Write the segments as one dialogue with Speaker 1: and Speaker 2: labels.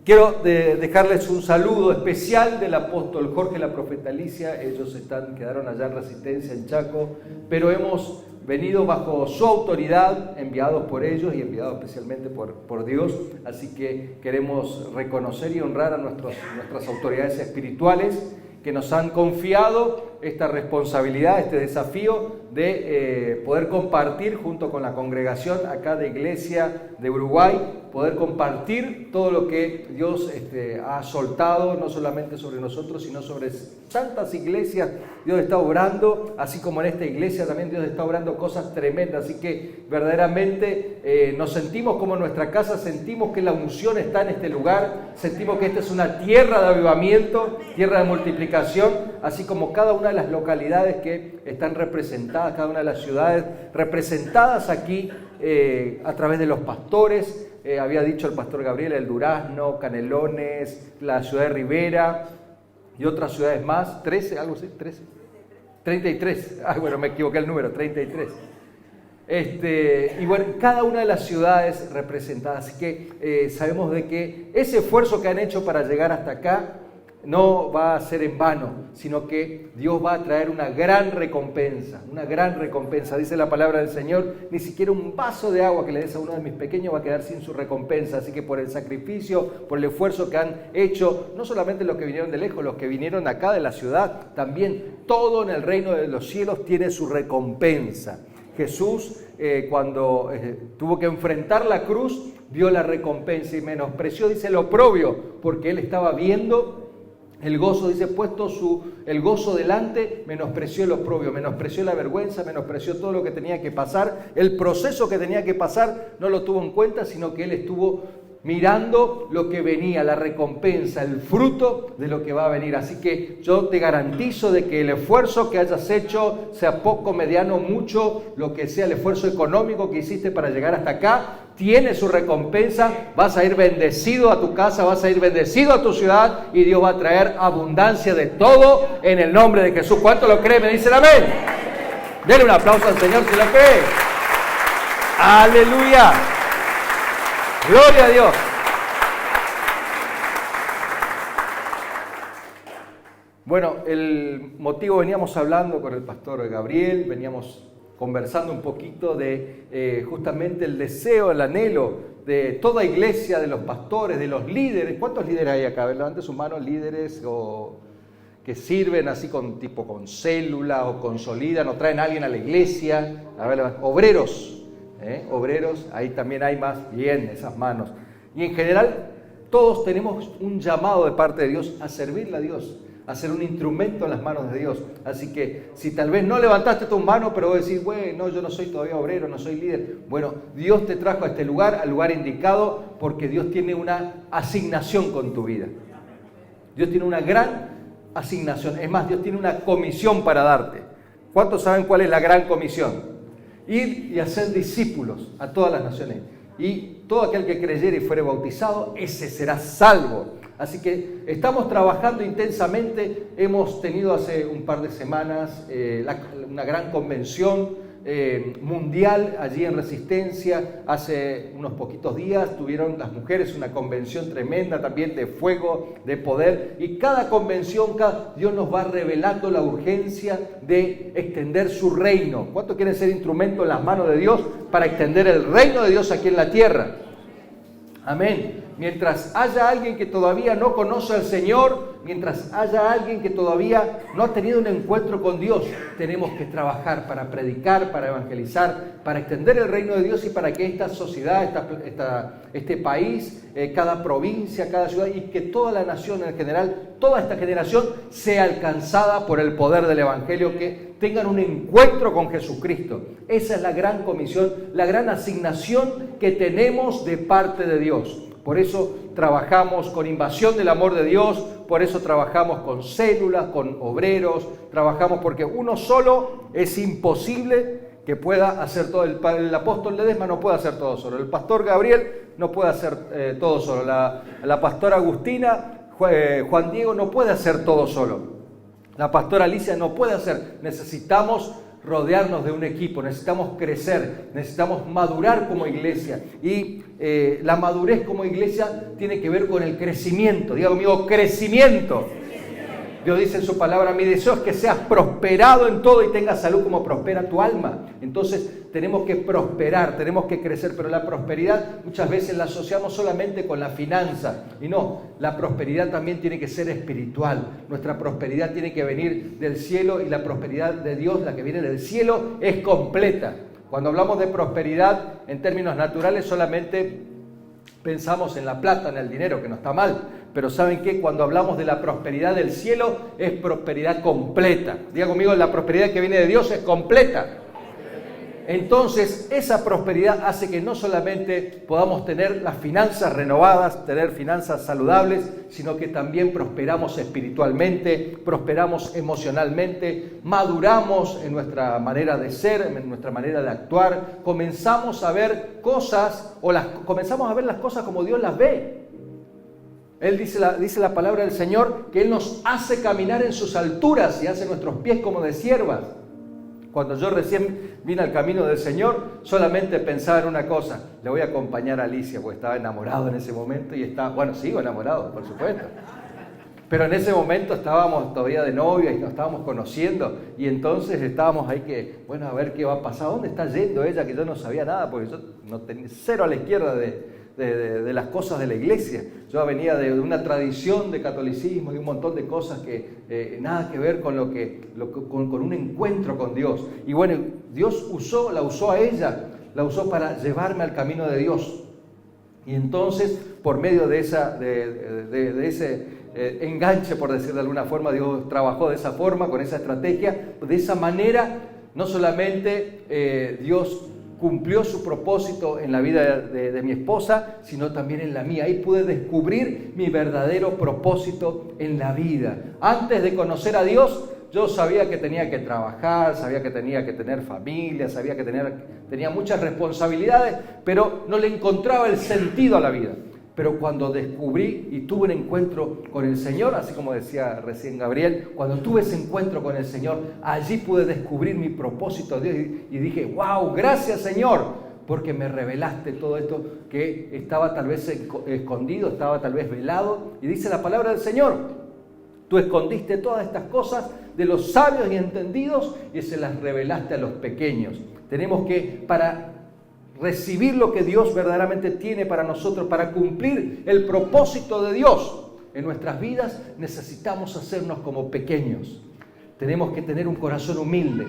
Speaker 1: Quiero dejarles un saludo especial del apóstol Jorge, la profeta Alicia. Ellos quedaron allá en Resistencia, en Chaco, pero hemos venido bajo su autoridad, enviados por ellos y enviados especialmente por Dios. Así que queremos reconocer y honrar a nuestras autoridades espirituales que nos han confiado esta responsabilidad, este desafío de poder compartir junto con la congregación acá de Iglesia de Uruguay, poder compartir todo lo que Dios ha soltado, no solamente sobre nosotros, sino sobre tantas iglesias. Dios está obrando, así como en esta iglesia también Dios está obrando cosas tremendas, así que verdaderamente nos sentimos como en nuestra casa, sentimos que la unción está en este lugar, sentimos que esta es una tierra de avivamiento, tierra de multiplicación, así como cada una de las localidades que están representadas, cada una de las ciudades representadas aquí a través de los pastores. Había dicho el pastor Gabriel, el Durazno, Canelones, la ciudad de Rivera y otras ciudades más, 13, algo así, 13, 33, bueno, me equivoqué el número, 33. Y bueno, cada una de las ciudades representadas, así que sabemos de que ese esfuerzo que han hecho para llegar hasta acá no va a ser en vano, sino que Dios va a traer una gran recompensa, dice la palabra del Señor. Ni siquiera un vaso de agua que le des a uno de mis pequeños va a quedar sin su recompensa, así que por el sacrificio, por el esfuerzo que han hecho, no solamente los que vinieron de lejos, los que vinieron acá de la ciudad, también todo en el reino de los cielos tiene su recompensa. Jesús, cuando tuvo que enfrentar la cruz, vio la recompensa y menospreció, dice, lo oprobio, porque él estaba viendo el gozo, dice, puesto el gozo delante, menospreció el oprobio, menospreció la vergüenza, menospreció todo lo que tenía que pasar, el proceso que tenía que pasar, no lo tuvo en cuenta, sino que él estuvo mirando lo que venía, la recompensa, el fruto de lo que va a venir. Así que yo te garantizo de que el esfuerzo que hayas hecho, sea poco, mediano, mucho, lo que sea el esfuerzo económico que hiciste para llegar hasta acá, tiene su recompensa. Vas a ir bendecido a tu casa, vas a ir bendecido a tu ciudad y Dios va a traer abundancia de todo en el nombre de Jesús. ¿Cuánto lo cree? Me dicen amén. Denle un aplauso al Señor si lo cree. Aleluya. Gloria a Dios. Bueno, el motivo, veníamos hablando con el pastor Gabriel, veníamos conversando un poquito de justamente el deseo, el anhelo de toda iglesia, de los pastores, de los líderes. ¿Cuántos líderes hay acá? A ver, levante sus manos, líderes que sirven así con célula o consolidan o traen a alguien a la iglesia. A ver, obreros. Obreros, ahí también hay más, bien, esas manos. Y en general, todos tenemos un llamado de parte de Dios a servirle a Dios, a ser un instrumento en las manos de Dios. Así que si tal vez no levantaste tu mano, pero vos decís, bueno, yo no soy todavía obrero, no soy líder. Bueno, Dios te trajo a este lugar, al lugar indicado, porque Dios tiene una asignación con tu vida. Dios tiene una gran asignación. Es más, Dios tiene una comisión para darte. ¿Cuántos saben cuál es la gran comisión? Ir y hacer discípulos a todas las naciones. Y todo aquel que creyere y fuere bautizado, ese será salvo. Así que estamos trabajando intensamente. Hemos tenido hace un par de semanas una gran convención mundial allí en Resistencia. Hace unos poquitos días tuvieron las mujeres una convención tremenda también de fuego, de poder. Y cada convención, Dios nos va revelando la urgencia de extender su reino. ¿Cuántos quieren ser instrumento en las manos de Dios para extender el reino de Dios aquí en la tierra? Amén. Mientras haya alguien que todavía no conoce al Señor, mientras haya alguien que todavía no ha tenido un encuentro con Dios, tenemos que trabajar para predicar, para evangelizar, para extender el reino de Dios y para que esta sociedad, este país, cada provincia, cada ciudad y que toda la nación en general, toda esta generación sea alcanzada por el poder del Evangelio, que tengan un encuentro con Jesucristo. Esa es la gran comisión, la gran asignación que tenemos de parte de Dios. Por eso trabajamos con invasión del amor de Dios, por eso trabajamos con células, con obreros, trabajamos porque uno solo es imposible que pueda hacer todo. El apóstol Ledesma no puede hacer todo solo, el pastor Gabriel no puede hacer todo solo, la pastora Agustina, Juan Diego no puede hacer todo solo, la pastora Alicia no puede hacer. Necesitamos rodearnos de un equipo, necesitamos crecer, necesitamos madurar como iglesia. Y la madurez como iglesia tiene que ver con el crecimiento. Diga conmigo, crecimiento. Dios dice en su palabra, mi deseo es que seas prosperado en todo y tengas salud como prospera tu alma. Entonces tenemos que prosperar, tenemos que crecer, pero la prosperidad muchas veces la asociamos solamente con la finanza. Y no, la prosperidad también tiene que ser espiritual. Nuestra prosperidad tiene que venir del cielo y la prosperidad de Dios, la que viene del cielo, es completa. Cuando hablamos de prosperidad en términos naturales solamente pensamos en la plata, en el dinero, que no está mal. Pero ¿saben qué? Cuando hablamos de la prosperidad del cielo, es prosperidad completa. Diga conmigo, la prosperidad que viene de Dios es completa. Entonces, esa prosperidad hace que no solamente podamos tener las finanzas renovadas, tener finanzas saludables, sino que también prosperamos espiritualmente, prosperamos emocionalmente, maduramos en nuestra manera de ser, en nuestra manera de actuar, comenzamos a ver cosas, comenzamos a ver las cosas como Dios las ve. Él dice la palabra del Señor que Él nos hace caminar en sus alturas y hace nuestros pies como de siervas. Cuando yo recién vine al camino del Señor, solamente pensaba en una cosa: le voy a acompañar a Alicia, porque estaba enamorado en ese momento y sigo enamorado, por supuesto. Pero en ese momento estábamos todavía de novia y nos estábamos conociendo y entonces estábamos ahí a ver qué va a pasar, ¿dónde está yendo ella? Que yo no sabía nada, porque yo no tenía cero a la izquierda de las cosas de la iglesia. Yo venía de una tradición de catolicismo y un montón de cosas que nada que ver con con un encuentro con Dios. Y bueno, Dios la usó a ella, la usó para llevarme al camino de Dios. Y entonces, por medio de ese enganche, por decir de alguna forma, Dios trabajó de esa forma, con esa estrategia. De esa manera, no solamente Dios cumplió su propósito en la vida de mi esposa, sino también en la mía. Ahí pude descubrir mi verdadero propósito en la vida. Antes de conocer a Dios, yo sabía que tenía que trabajar, sabía que tenía que tener familia, sabía que tenía muchas responsabilidades, pero no le encontraba el sentido a la vida. Pero cuando descubrí y tuve un encuentro con el Señor, así como decía recién Gabriel, cuando tuve ese encuentro con el Señor, allí pude descubrir mi propósito de Dios y dije, wow, gracias Señor, porque me revelaste todo esto que estaba tal vez escondido, estaba tal vez velado. Y dice la palabra del Señor, tú escondiste todas estas cosas de los sabios y entendidos y se las revelaste a los pequeños. Tenemos que, para recibir lo que Dios verdaderamente tiene para nosotros, para cumplir el propósito de Dios en nuestras vidas, necesitamos hacernos como pequeños. Tenemos que tener un corazón humilde.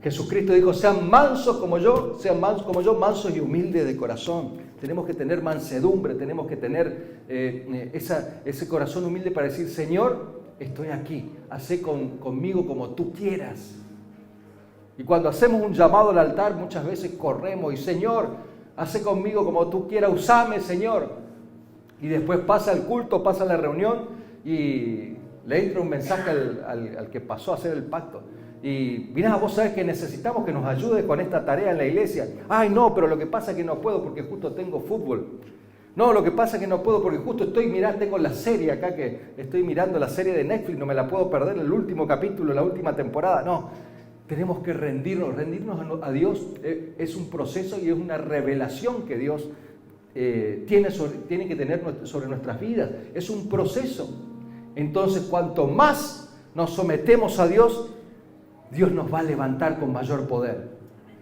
Speaker 1: Jesucristo dijo, sean mansos como yo, mansos y humildes de corazón. Tenemos que tener mansedumbre, tenemos que tener ese corazón humilde para decir, Señor, estoy aquí, hacé conmigo como tú quieras. Y cuando hacemos un llamado al altar, muchas veces corremos y Señor, hacé conmigo como tú quieras, usame Señor. Y después pasa el culto, pasa la reunión y le entra un mensaje al que pasó a hacer el pacto. Y mirá, vos sabés que necesitamos que nos ayude con esta tarea en la iglesia. Ay no, pero lo que pasa es que no puedo porque justo tengo fútbol. No, lo que pasa es que no puedo porque justo tengo la serie acá, que estoy mirando la serie de Netflix, no me la puedo perder, el último capítulo, la última temporada, no. Tenemos que rendirnos a Dios es un proceso y es una revelación que Dios tiene que tener sobre nuestras vidas. Es un proceso. Entonces, cuanto más nos sometemos a Dios, Dios nos va a levantar con mayor poder.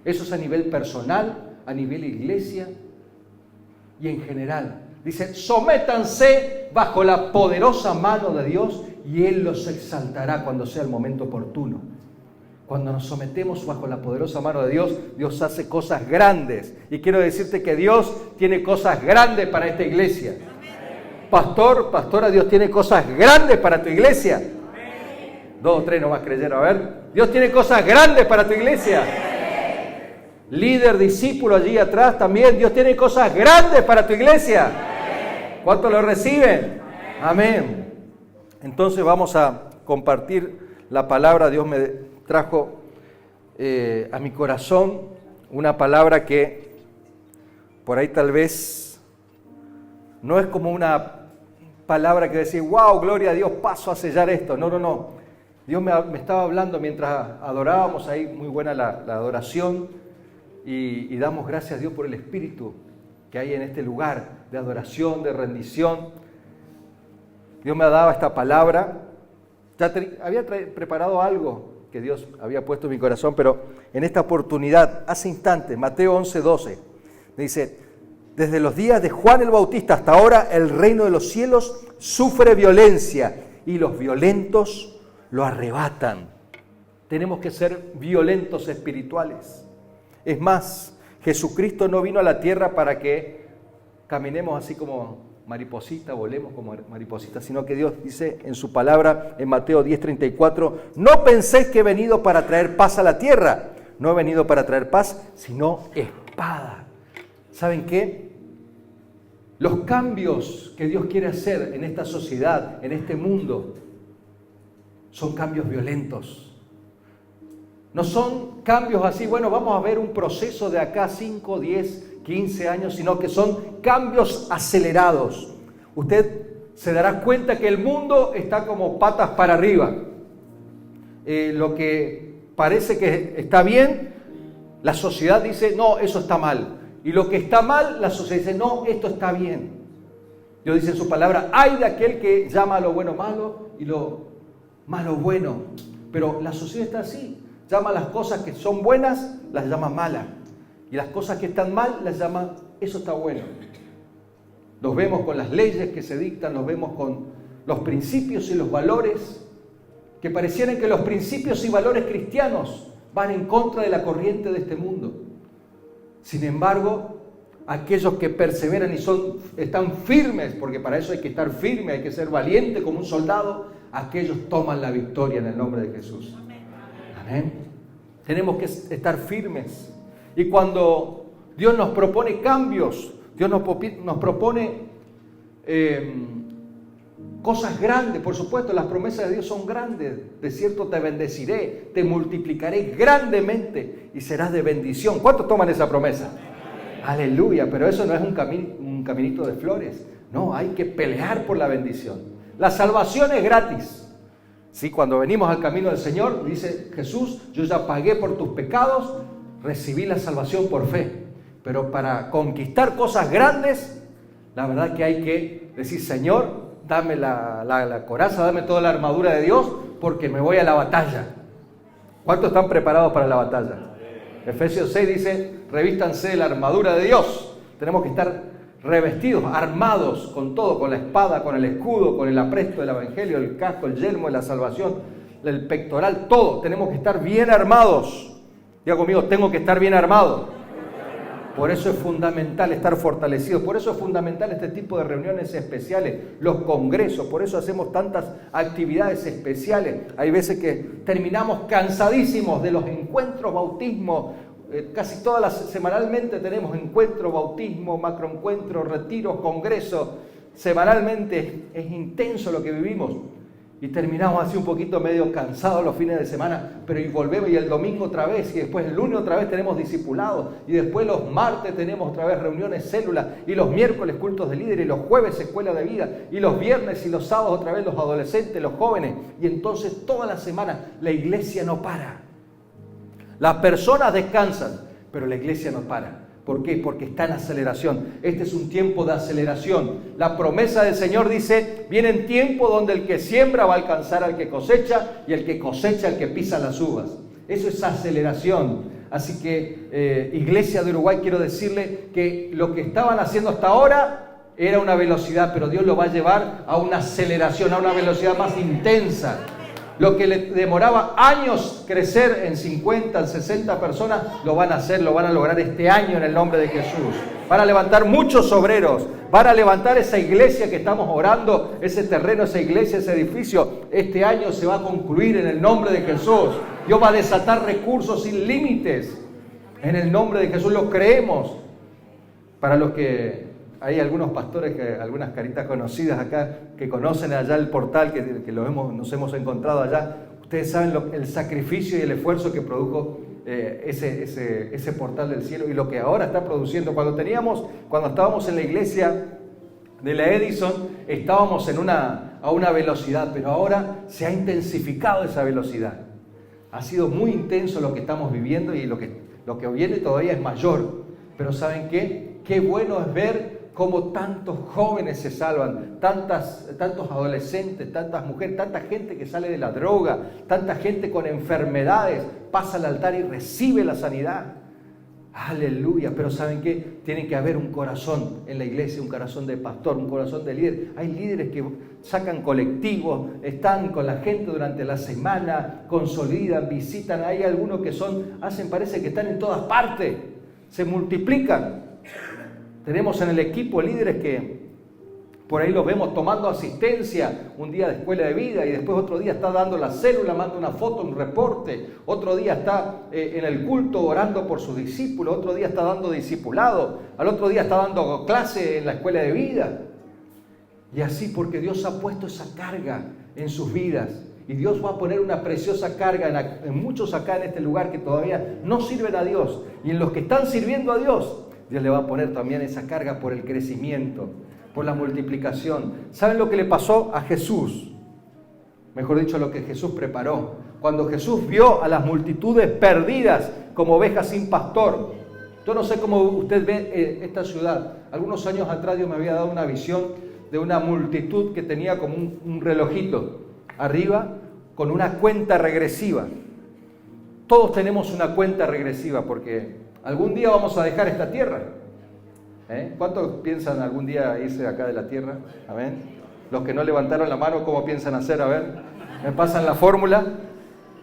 Speaker 1: Eso es a nivel personal, a nivel iglesia y en general. Dice, sométanse bajo la poderosa mano de Dios y Él los exaltará cuando sea el momento oportuno. Cuando nos sometemos bajo la poderosa mano de Dios, Dios hace cosas grandes. Y quiero decirte que Dios tiene cosas grandes para esta iglesia. Pastora, Dios tiene cosas grandes para tu iglesia. 2 o 3 nomás creyeron. A ver, Dios tiene cosas grandes para tu iglesia. Líder, discípulo allí atrás también. Dios tiene cosas grandes para tu iglesia. ¿Cuántos lo reciben? Amén. Entonces vamos a compartir la palabra. Dios me trajo a mi corazón una palabra que por ahí tal vez no es como una palabra que decir, wow, gloria a Dios, paso a sellar esto. No. Dios me estaba hablando mientras adorábamos ahí, muy buena la adoración, y damos gracias a Dios por el Espíritu que hay en este lugar de adoración, de rendición. Dios me daba esta palabra. Ya había preparado algo que Dios había puesto en mi corazón, pero en esta oportunidad, hace instantes, Mateo 11:12, dice: desde los días de Juan el Bautista hasta ahora, el reino de los cielos sufre violencia y los violentos lo arrebatan. Tenemos que ser violentos espirituales. Es más, Jesucristo no vino a la tierra para que caminemos así como mariposita, volemos como mariposita, sino que Dios dice en su palabra, en Mateo 10:34, no penséis que he venido para traer paz a la tierra. No he venido para traer paz, sino espada. ¿Saben qué? Los cambios que Dios quiere hacer en esta sociedad, en este mundo, son cambios violentos. No son cambios así, bueno, vamos a ver un proceso de acá 5, 10, 15 años, sino que son cambios acelerados. Usted se dará cuenta que el mundo está como patas para arriba. Lo que parece que está bien, la sociedad dice, no, eso está mal. Y lo que está mal, la sociedad dice, no, esto está bien. Dios dice en su palabra, ay de aquel que llama a lo bueno malo y lo malo bueno. Pero la sociedad está así. Llama las cosas que son buenas, las llama malas. Y las cosas que están mal, las llama, eso está bueno. Los vemos con las leyes que se dictan, los vemos con los principios y los valores, que parecieran que los principios y valores cristianos van en contra de la corriente de este mundo. Sin embargo, aquellos que perseveran y están firmes, porque para eso hay que estar firme, hay que ser valiente como un soldado, aquellos toman la victoria en el nombre de Jesús. Amén. Tenemos que estar firmes. Y cuando Dios nos propone cambios, Dios nos propone cosas grandes, por supuesto, las promesas de Dios son grandes. De cierto te bendeciré, te multiplicaré grandemente y serás de bendición. ¿Cuántos toman esa promesa? Aleluya, pero eso no es un caminito de flores. No, hay que pelear por la bendición. La salvación es gratis. Sí, cuando venimos al camino del Señor, dice Jesús, yo ya pagué por tus pecados, recibí la salvación por fe. Pero para conquistar cosas grandes, la verdad que hay que decir, Señor, dame la coraza, dame toda la armadura de Dios, porque me voy a la batalla. ¿Cuántos están preparados para la batalla? Efesios 6 dice, revístanse de la armadura de Dios. Tenemos que estar revestidos, armados con todo, con la espada, con el escudo, con el apresto del evangelio, el casco, el yelmo de la salvación, el pectoral, todo. Tenemos que estar bien armados. Diga conmigo, tengo que estar bien armado. Por eso es fundamental estar fortalecidos, por eso es fundamental este tipo de reuniones especiales, los congresos, por eso hacemos tantas actividades especiales. Hay veces que terminamos cansadísimos de los encuentros, bautismos, casi semanalmente tenemos encuentro, bautismo, macroencuentro, retiros, congresos. Semanalmente es intenso lo que vivimos y terminamos así un poquito medio cansados los fines de semana, pero y volvemos y el domingo otra vez y después el lunes otra vez tenemos discipulados y después los martes tenemos otra vez reuniones células y los miércoles cultos de líderes y los jueves escuela de vida y los viernes y los sábados otra vez los adolescentes, los jóvenes, y entonces toda la semana la iglesia no para. Las personas descansan, pero la iglesia no para. ¿Por qué? Porque está en aceleración. Este es un tiempo de aceleración. La promesa del Señor dice, viene tiempo donde el que siembra va a alcanzar al que cosecha y el que cosecha al que pisa las uvas. Eso es aceleración. Así que, Iglesia de Uruguay, quiero decirle que lo que estaban haciendo hasta ahora era una velocidad, pero Dios lo va a llevar a una aceleración, a una velocidad más intensa. Lo que le demoraba años crecer en 50, en 60 personas, lo van a hacer, lo van a lograr este año en el nombre de Jesús. Van a levantar muchos obreros, van a levantar esa iglesia que estamos orando, ese terreno, esa iglesia, ese edificio. Este año se va a concluir en el nombre de Jesús. Dios va a desatar recursos sin límites. En el nombre de Jesús lo creemos. Para los que... Hay algunos pastores, algunas caritas conocidas acá, que conocen allá el portal, que nos hemos encontrado allá. Ustedes saben el sacrificio y el esfuerzo que produjo ese portal del cielo y lo que ahora está produciendo. Cuando estábamos en la iglesia de la Edison, estábamos a una velocidad, pero ahora se ha intensificado esa velocidad. Ha sido muy intenso lo que estamos viviendo y lo que viene todavía es mayor. Pero ¿saben qué? Qué bueno es ver cómo tantos jóvenes se salvan, tantos adolescentes, tantas mujeres, tanta gente que sale de la droga, tanta gente con enfermedades, pasa al altar y recibe la sanidad. Aleluya, pero ¿saben qué? Tiene que haber un corazón en la iglesia, un corazón de pastor, un corazón de líder. Hay líderes que sacan colectivos, están con la gente durante la semana, consolidan, visitan. Hay algunos que parece que están en todas partes, se multiplican. Tenemos en el equipo líderes que por ahí los vemos tomando asistencia un día de escuela de vida y después otro día está dando la célula, manda una foto, un reporte, otro día está en el culto orando por sus discípulos, otro día está dando discipulado, al otro día está dando clase en la escuela de vida. Y así porque Dios ha puesto esa carga en sus vidas y Dios va a poner una preciosa carga en muchos acá en este lugar que todavía no sirven a Dios, y en los que están sirviendo a Dios, Dios le va a poner también esa carga por el crecimiento, por la multiplicación. ¿Saben lo que le pasó a Jesús? Mejor dicho, lo que Jesús preparó. Cuando Jesús vio a las multitudes perdidas como ovejas sin pastor. Yo no sé cómo usted ve esta ciudad. Algunos años atrás Dios me había dado una visión de una multitud que tenía como un relojito arriba con una cuenta regresiva. Todos tenemos una cuenta regresiva porque algún día vamos a dejar esta tierra. ¿Cuántos piensan algún día irse de acá de la tierra? Amén. Los que no levantaron la mano, ¿cómo piensan hacer? A ver, me pasan la fórmula.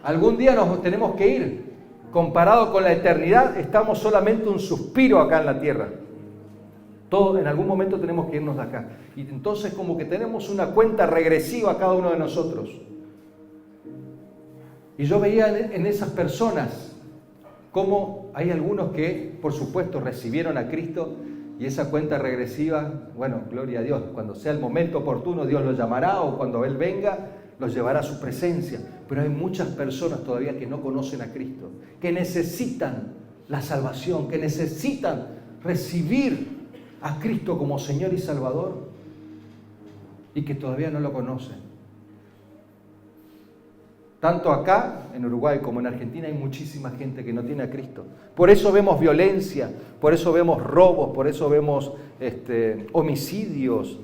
Speaker 1: Algún día nos tenemos que ir. Comparado con la eternidad, estamos solamente un suspiro acá en la tierra. Todos en algún momento tenemos que irnos de acá. Y entonces como que tenemos una cuenta regresiva a cada uno de nosotros. Y yo veía en esas personas cómo hay algunos que, por supuesto, recibieron a Cristo. Y esa cuenta regresiva, bueno, gloria a Dios, cuando sea el momento oportuno Dios los llamará o cuando Él venga, los llevará a su presencia. Pero hay muchas personas todavía que no conocen a Cristo, que necesitan la salvación, que necesitan recibir a Cristo como Señor y Salvador y que todavía no lo conocen. Tanto acá, en Uruguay, como en Argentina, hay muchísima gente que no tiene a Cristo. Por eso vemos violencia, por eso vemos robos, por eso vemos homicidios,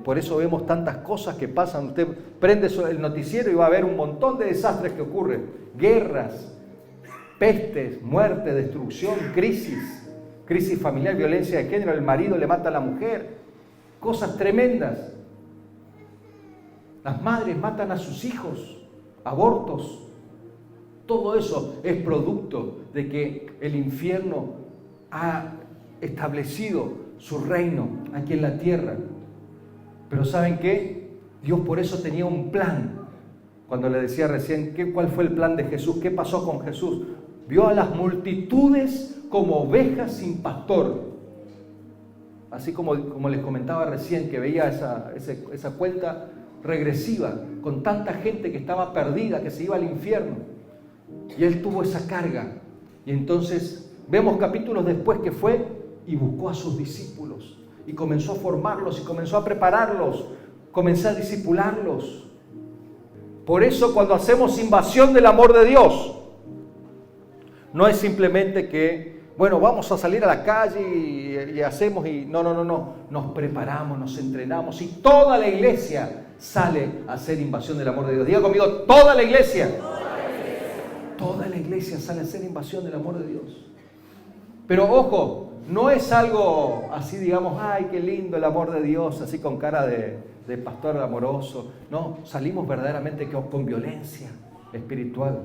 Speaker 1: por eso vemos tantas cosas que pasan. Usted prende el noticiero y va a ver un montón de desastres que ocurren. Guerras, pestes, muerte, destrucción, crisis familiar, violencia de género, el marido le mata a la mujer. Cosas tremendas. Las madres matan a sus hijos. Abortos, todo eso es producto de que el infierno ha establecido su reino aquí en la tierra. Pero ¿saben qué? Dios por eso tenía un plan. Cuando le decía recién, ¿cuál fue el plan de Jesús? ¿Qué pasó con Jesús? Vio a las multitudes como ovejas sin pastor. Así como les comentaba recién, que veía esa cuenta regresiva, con tanta gente que estaba perdida, que se iba al infierno. Y Él tuvo esa carga. Y entonces vemos capítulos después que fue y buscó a sus discípulos. Y comenzó a formarlos y comenzó a prepararlos. Comenzó a discipularlos. Por eso cuando hacemos invasión del amor de Dios, no es simplemente que, bueno, vamos a salir a la calle y hacemos y no. Nos preparamos, nos entrenamos y toda la iglesia sale a hacer invasión del amor de Dios. Diga conmigo, toda la iglesia. Toda la iglesia sale a hacer invasión del amor de Dios. Pero ojo, no es algo así, digamos, ay, qué lindo el amor de Dios, así con cara de pastor amoroso. No, salimos verdaderamente con violencia espiritual.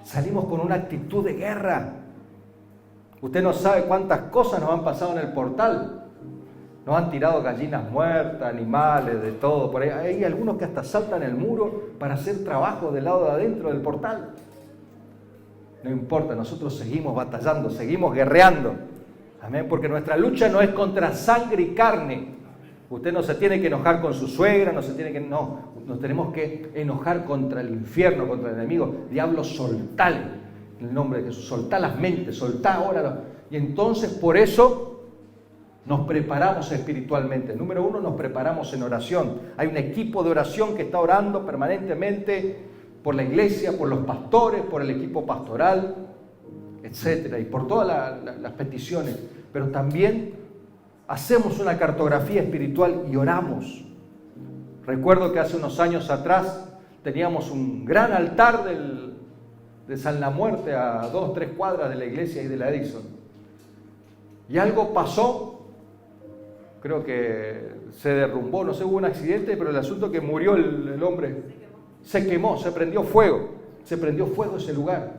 Speaker 1: Salimos con una actitud de guerra. Usted no sabe cuántas cosas nos han pasado en el portal. Nos han tirado gallinas muertas, animales, de todo. Por ahí hay algunos que hasta saltan el muro para hacer trabajo del lado de adentro del portal. No importa, nosotros seguimos batallando, seguimos guerreando. Amén, porque nuestra lucha no es contra sangre y carne. Usted no se tiene que enojar con su suegra, nos tenemos que enojar contra el infierno, contra el enemigo. Diablo, soltá en el nombre de Jesús, soltá las mentes, soltá ahora. Y entonces por eso nos preparamos espiritualmente. Número uno, nos preparamos en oración. Hay un equipo de oración que está orando permanentemente por la iglesia, por los pastores, por el equipo pastoral, etcétera, y por todas las peticiones. Pero también hacemos una cartografía espiritual y oramos. Recuerdo que hace unos años atrás teníamos un gran altar de San La Muerte a 2 o 3 cuadras de la iglesia y de la Edison. Y algo pasó, creo que se derrumbó, no sé, hubo un accidente, pero el asunto es que murió el hombre. Se quemó, se prendió fuego ese lugar.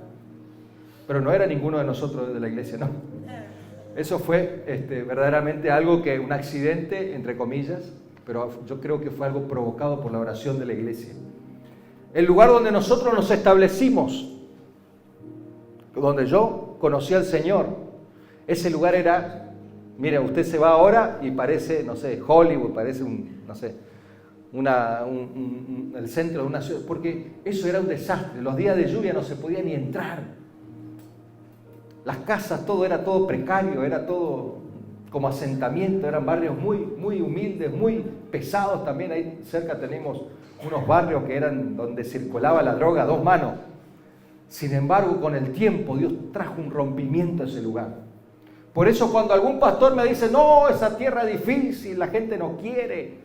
Speaker 1: Pero no era ninguno de nosotros de la iglesia, no. Eso fue verdaderamente algo que, un accidente, entre comillas, pero yo creo que fue algo provocado por la oración de la iglesia. El lugar donde nosotros nos establecimos, donde yo conocí al Señor, ese lugar era, mire, usted se va ahora y parece, no sé, Hollywood, parece el centro de una ciudad, porque eso era un desastre. Los días de lluvia no se podía ni entrar. Las casas, era todo precario, era todo como asentamiento, eran barrios muy, muy humildes, muy pesados también. Ahí cerca tenemos unos barrios que eran donde circulaba la droga a 2 manos. Sin embargo, con el tiempo Dios trajo un rompimiento a ese lugar. Por eso cuando algún pastor me dice, no, esa tierra es difícil, la gente no quiere,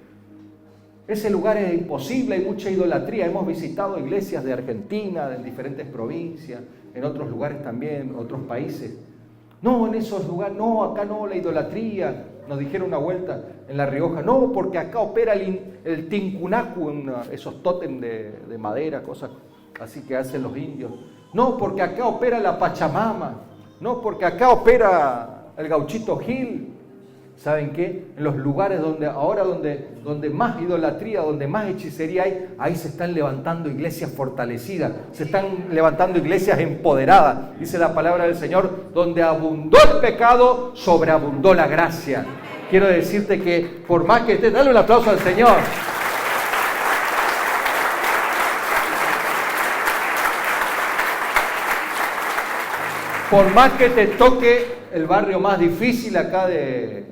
Speaker 1: ese lugar es imposible, hay mucha idolatría. Hemos visitado iglesias de Argentina, de diferentes provincias, en otros lugares también, otros países. No, en esos lugares, no, acá no, la idolatría. Nos dijeron una vuelta en La Rioja, no, porque acá opera el tincunacu, esos tótem de madera, cosas así que hacen los indios. No, porque acá opera la Pachamama. No, porque acá opera el Gauchito Gil. ¿Saben qué? En los lugares donde más idolatría, donde más hechicería hay, ahí se están levantando iglesias fortalecidas, se están levantando iglesias empoderadas. Dice la palabra del Señor, donde abundó el pecado, sobreabundó la gracia. Quiero decirte que por más que estés, dale un aplauso al Señor. Por más que te toque el barrio más difícil acá de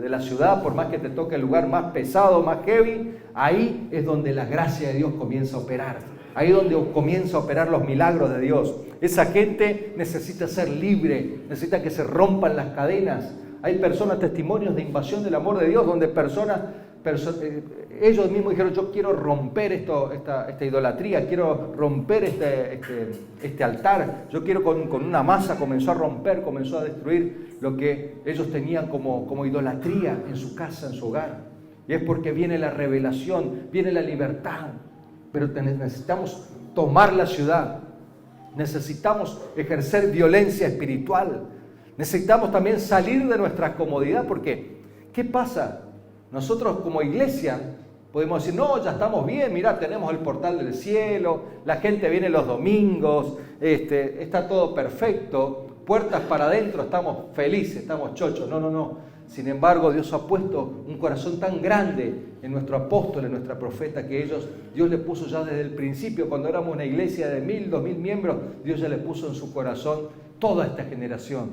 Speaker 1: la ciudad, por más que te toque el lugar más pesado, más heavy, ahí es donde la gracia de Dios comienza a operar. Ahí es donde comienza a operar los milagros de Dios. Esa gente necesita ser libre, necesita que se rompan las cadenas. Hay personas, testimonios de invasión del amor de Dios, donde ellos mismos dijeron, yo quiero romper esta idolatría, quiero romper este altar, yo quiero con una masa, comenzó a romper, comenzó a destruir lo que ellos tenían como idolatría en su casa, en su hogar. Y es porque viene la revelación, viene la libertad, pero necesitamos tomar la ciudad, necesitamos ejercer violencia espiritual, necesitamos también salir de nuestra comodidad, porque ¿qué pasa? Nosotros como iglesia podemos decir, no, ya estamos bien, mirá, tenemos el portal del cielo, la gente viene los domingos, está todo perfecto, puertas para adentro, estamos felices, estamos chochos. No. Sin embargo, Dios ha puesto un corazón tan grande en nuestro apóstol, en nuestra profeta, que Dios le puso ya desde el principio, cuando éramos una iglesia de 1.000, 2.000 miembros, Dios ya le puso en su corazón toda esta generación.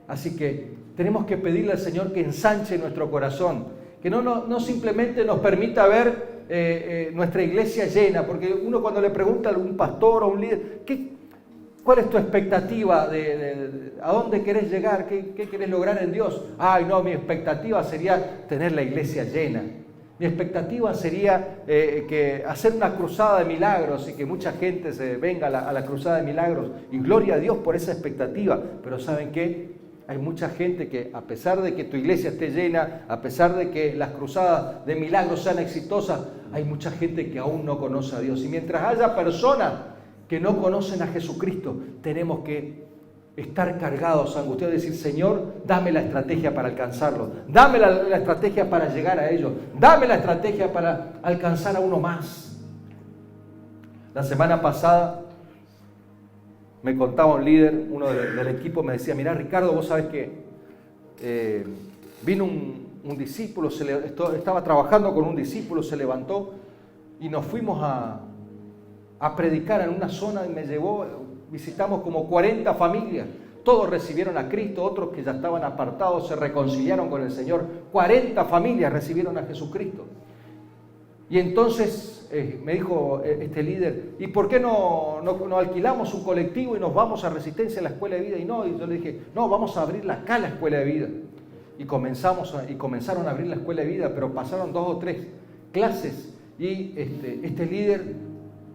Speaker 1: Así que tenemos que pedirle al Señor que ensanche nuestro corazón, que no simplemente nos permita ver nuestra iglesia llena, porque uno cuando le pregunta a algún pastor o a un líder, ¿cuál es tu expectativa? ¿A dónde querés llegar? ¿Qué querés lograr en Dios? Ay, no, mi expectativa sería tener la iglesia llena. Mi expectativa sería hacer una cruzada de milagros y que mucha gente se venga a la cruzada de milagros. Y gloria a Dios por esa expectativa. Pero ¿saben qué? Hay mucha gente que, a pesar de que tu iglesia esté llena, a pesar de que las cruzadas de milagros sean exitosas, hay mucha gente que aún no conoce a Dios. Y mientras haya personas que no conocen a Jesucristo, tenemos que estar cargados, angustiados, y decir, Señor, dame la estrategia para alcanzarlo, dame la estrategia para llegar a ellos, dame la estrategia para alcanzar a uno más. La semana pasada me contaba un líder, uno del equipo, me decía, mirá Ricardo, vos sabés que vino un discípulo, estaba trabajando con un discípulo, se levantó y nos fuimos a predicar en una zona y me llevó, visitamos como 40 familias, todos recibieron a Cristo, otros que ya estaban apartados se reconciliaron con el Señor. 40 familias recibieron a Jesucristo. Y entonces me dijo este líder, ¿y por qué no alquilamos un colectivo y nos vamos a Resistencia a la Escuela de Vida? Y yo le dije, no, vamos a abrirla acá la Escuela de Vida. Y comenzaron a abrir la Escuela de Vida, pero pasaron 2 o 3 clases y este líder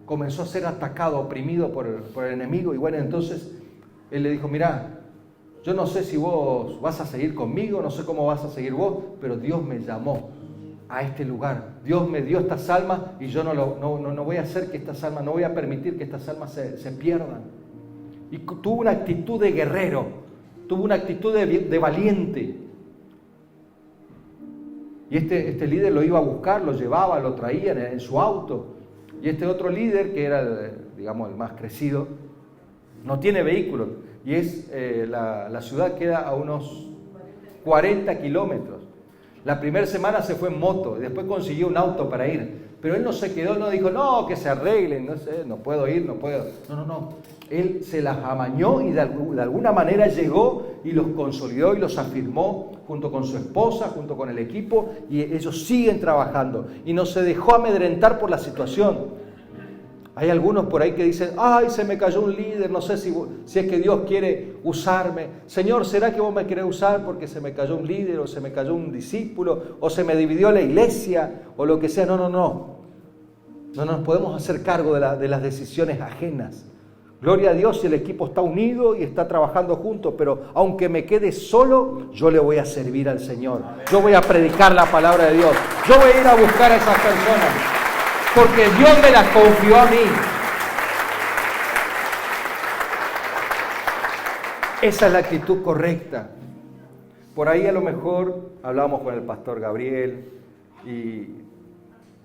Speaker 1: comenzó a ser atacado, oprimido por el enemigo. Y bueno, entonces él le dijo, mirá, yo no sé si vos vas a seguir conmigo, no sé cómo vas a seguir vos, pero Dios me llamó a este lugar. Dios me dio estas almas y yo no voy a hacer que estas almas, no voy a permitir que estas almas se pierdan. Y tuvo una actitud de guerrero, tuvo una actitud de valiente. Y este líder lo iba a buscar, lo llevaba, lo traía en su auto. Y este otro líder, que era el más crecido, no tiene vehículo. Y la ciudad queda a unos 40 kilómetros. La primera semana se fue en moto, y después consiguió un auto para ir. Pero él no se quedó, no dijo, no, que se arreglen, no sé, no puedo ir, no puedo. No. Él se las amañó y de alguna manera llegó y los consolidó y los afirmó junto con su esposa, junto con el equipo, y ellos siguen trabajando. Y no se dejó amedrentar por la situación. Hay algunos por ahí que dicen, ay, se me cayó un líder, no sé si es que Dios quiere usarme. Señor, ¿será que vos me querés usar porque se me cayó un líder o se me cayó un discípulo o se me dividió la iglesia o lo que sea? No. No nos podemos hacer cargo de las decisiones ajenas. Gloria a Dios si el equipo está unido y está trabajando juntos, pero aunque me quede solo, yo le voy a servir al Señor. Yo voy a predicar la palabra de Dios. Yo voy a ir a buscar a esas personas. Porque Dios me las confió a mí. Esa es la actitud correcta. Por ahí a lo mejor hablamos con el pastor Gabriel y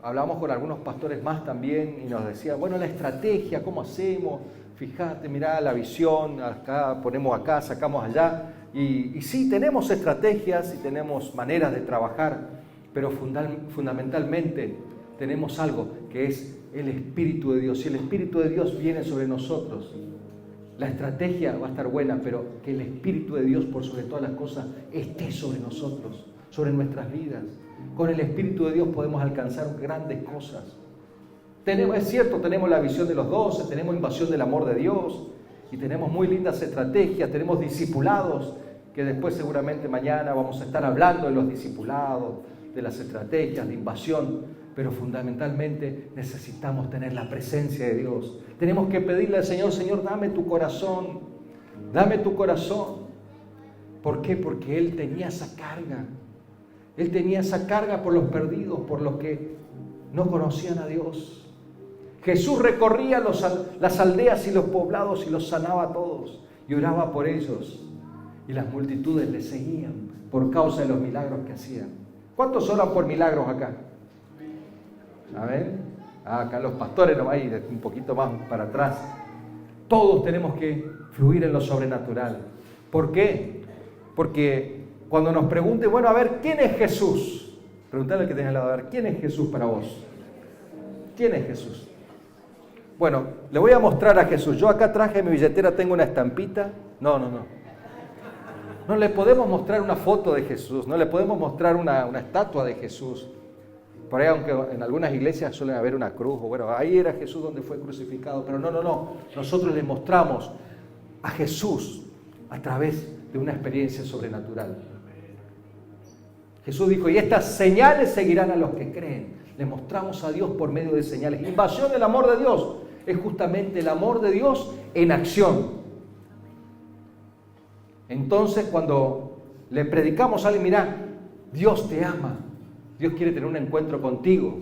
Speaker 1: hablamos con algunos pastores más también y nos decían, bueno, la estrategia, ¿cómo hacemos? Fíjate, mirá la visión, acá ponemos acá, sacamos allá. Y sí, tenemos estrategias y tenemos maneras de trabajar, pero fundamentalmente tenemos algo que es el Espíritu de Dios. Si el Espíritu de Dios viene sobre nosotros, la estrategia va a estar buena, pero que el Espíritu de Dios, por sobre todas las cosas, esté sobre nosotros, sobre nuestras vidas. Con el Espíritu de Dios podemos alcanzar grandes cosas. Es cierto, tenemos la visión de los 12, tenemos invasión del amor de Dios y tenemos muy lindas estrategias, tenemos discipulados, que después seguramente mañana vamos a estar hablando de los discipulados, de las estrategias de invasión. Pero fundamentalmente necesitamos tener la presencia de Dios. Tenemos que pedirle al Señor, Señor, dame tu corazón, dame tu corazón. ¿Por qué? Porque Él tenía esa carga. Él tenía esa carga por los perdidos, por los que no conocían a Dios. Jesús recorría las aldeas y los poblados y los sanaba a todos y oraba por ellos. Y las multitudes le seguían por causa de los milagros que hacían. ¿Cuántos oran por milagros acá? A ver, acá los pastores no hay un poquito más para atrás. Todos tenemos que fluir en lo sobrenatural. ¿Por qué? Porque cuando nos pregunten, bueno, a ver, ¿quién es Jesús? Preguntale al que tenga al lado, a ver, ¿quién es Jesús para vos? ¿Quién es Jesús? Bueno, le voy a mostrar a Jesús. Yo acá traje en mi billetera, tengo una estampita. No. No le podemos mostrar una foto de Jesús, no le podemos mostrar una estatua de Jesús. Por ahí, aunque en algunas iglesias suelen haber una cruz, o bueno, ahí era Jesús donde fue crucificado, pero no. Nosotros le mostramos a Jesús a través de una experiencia sobrenatural. Jesús dijo, y estas señales seguirán a los que creen. Le mostramos a Dios por medio de señales. Invasión del amor de Dios es justamente el amor de Dios en acción. Entonces, cuando le predicamos a alguien, mirá, Dios te ama. Dios quiere tener un encuentro contigo.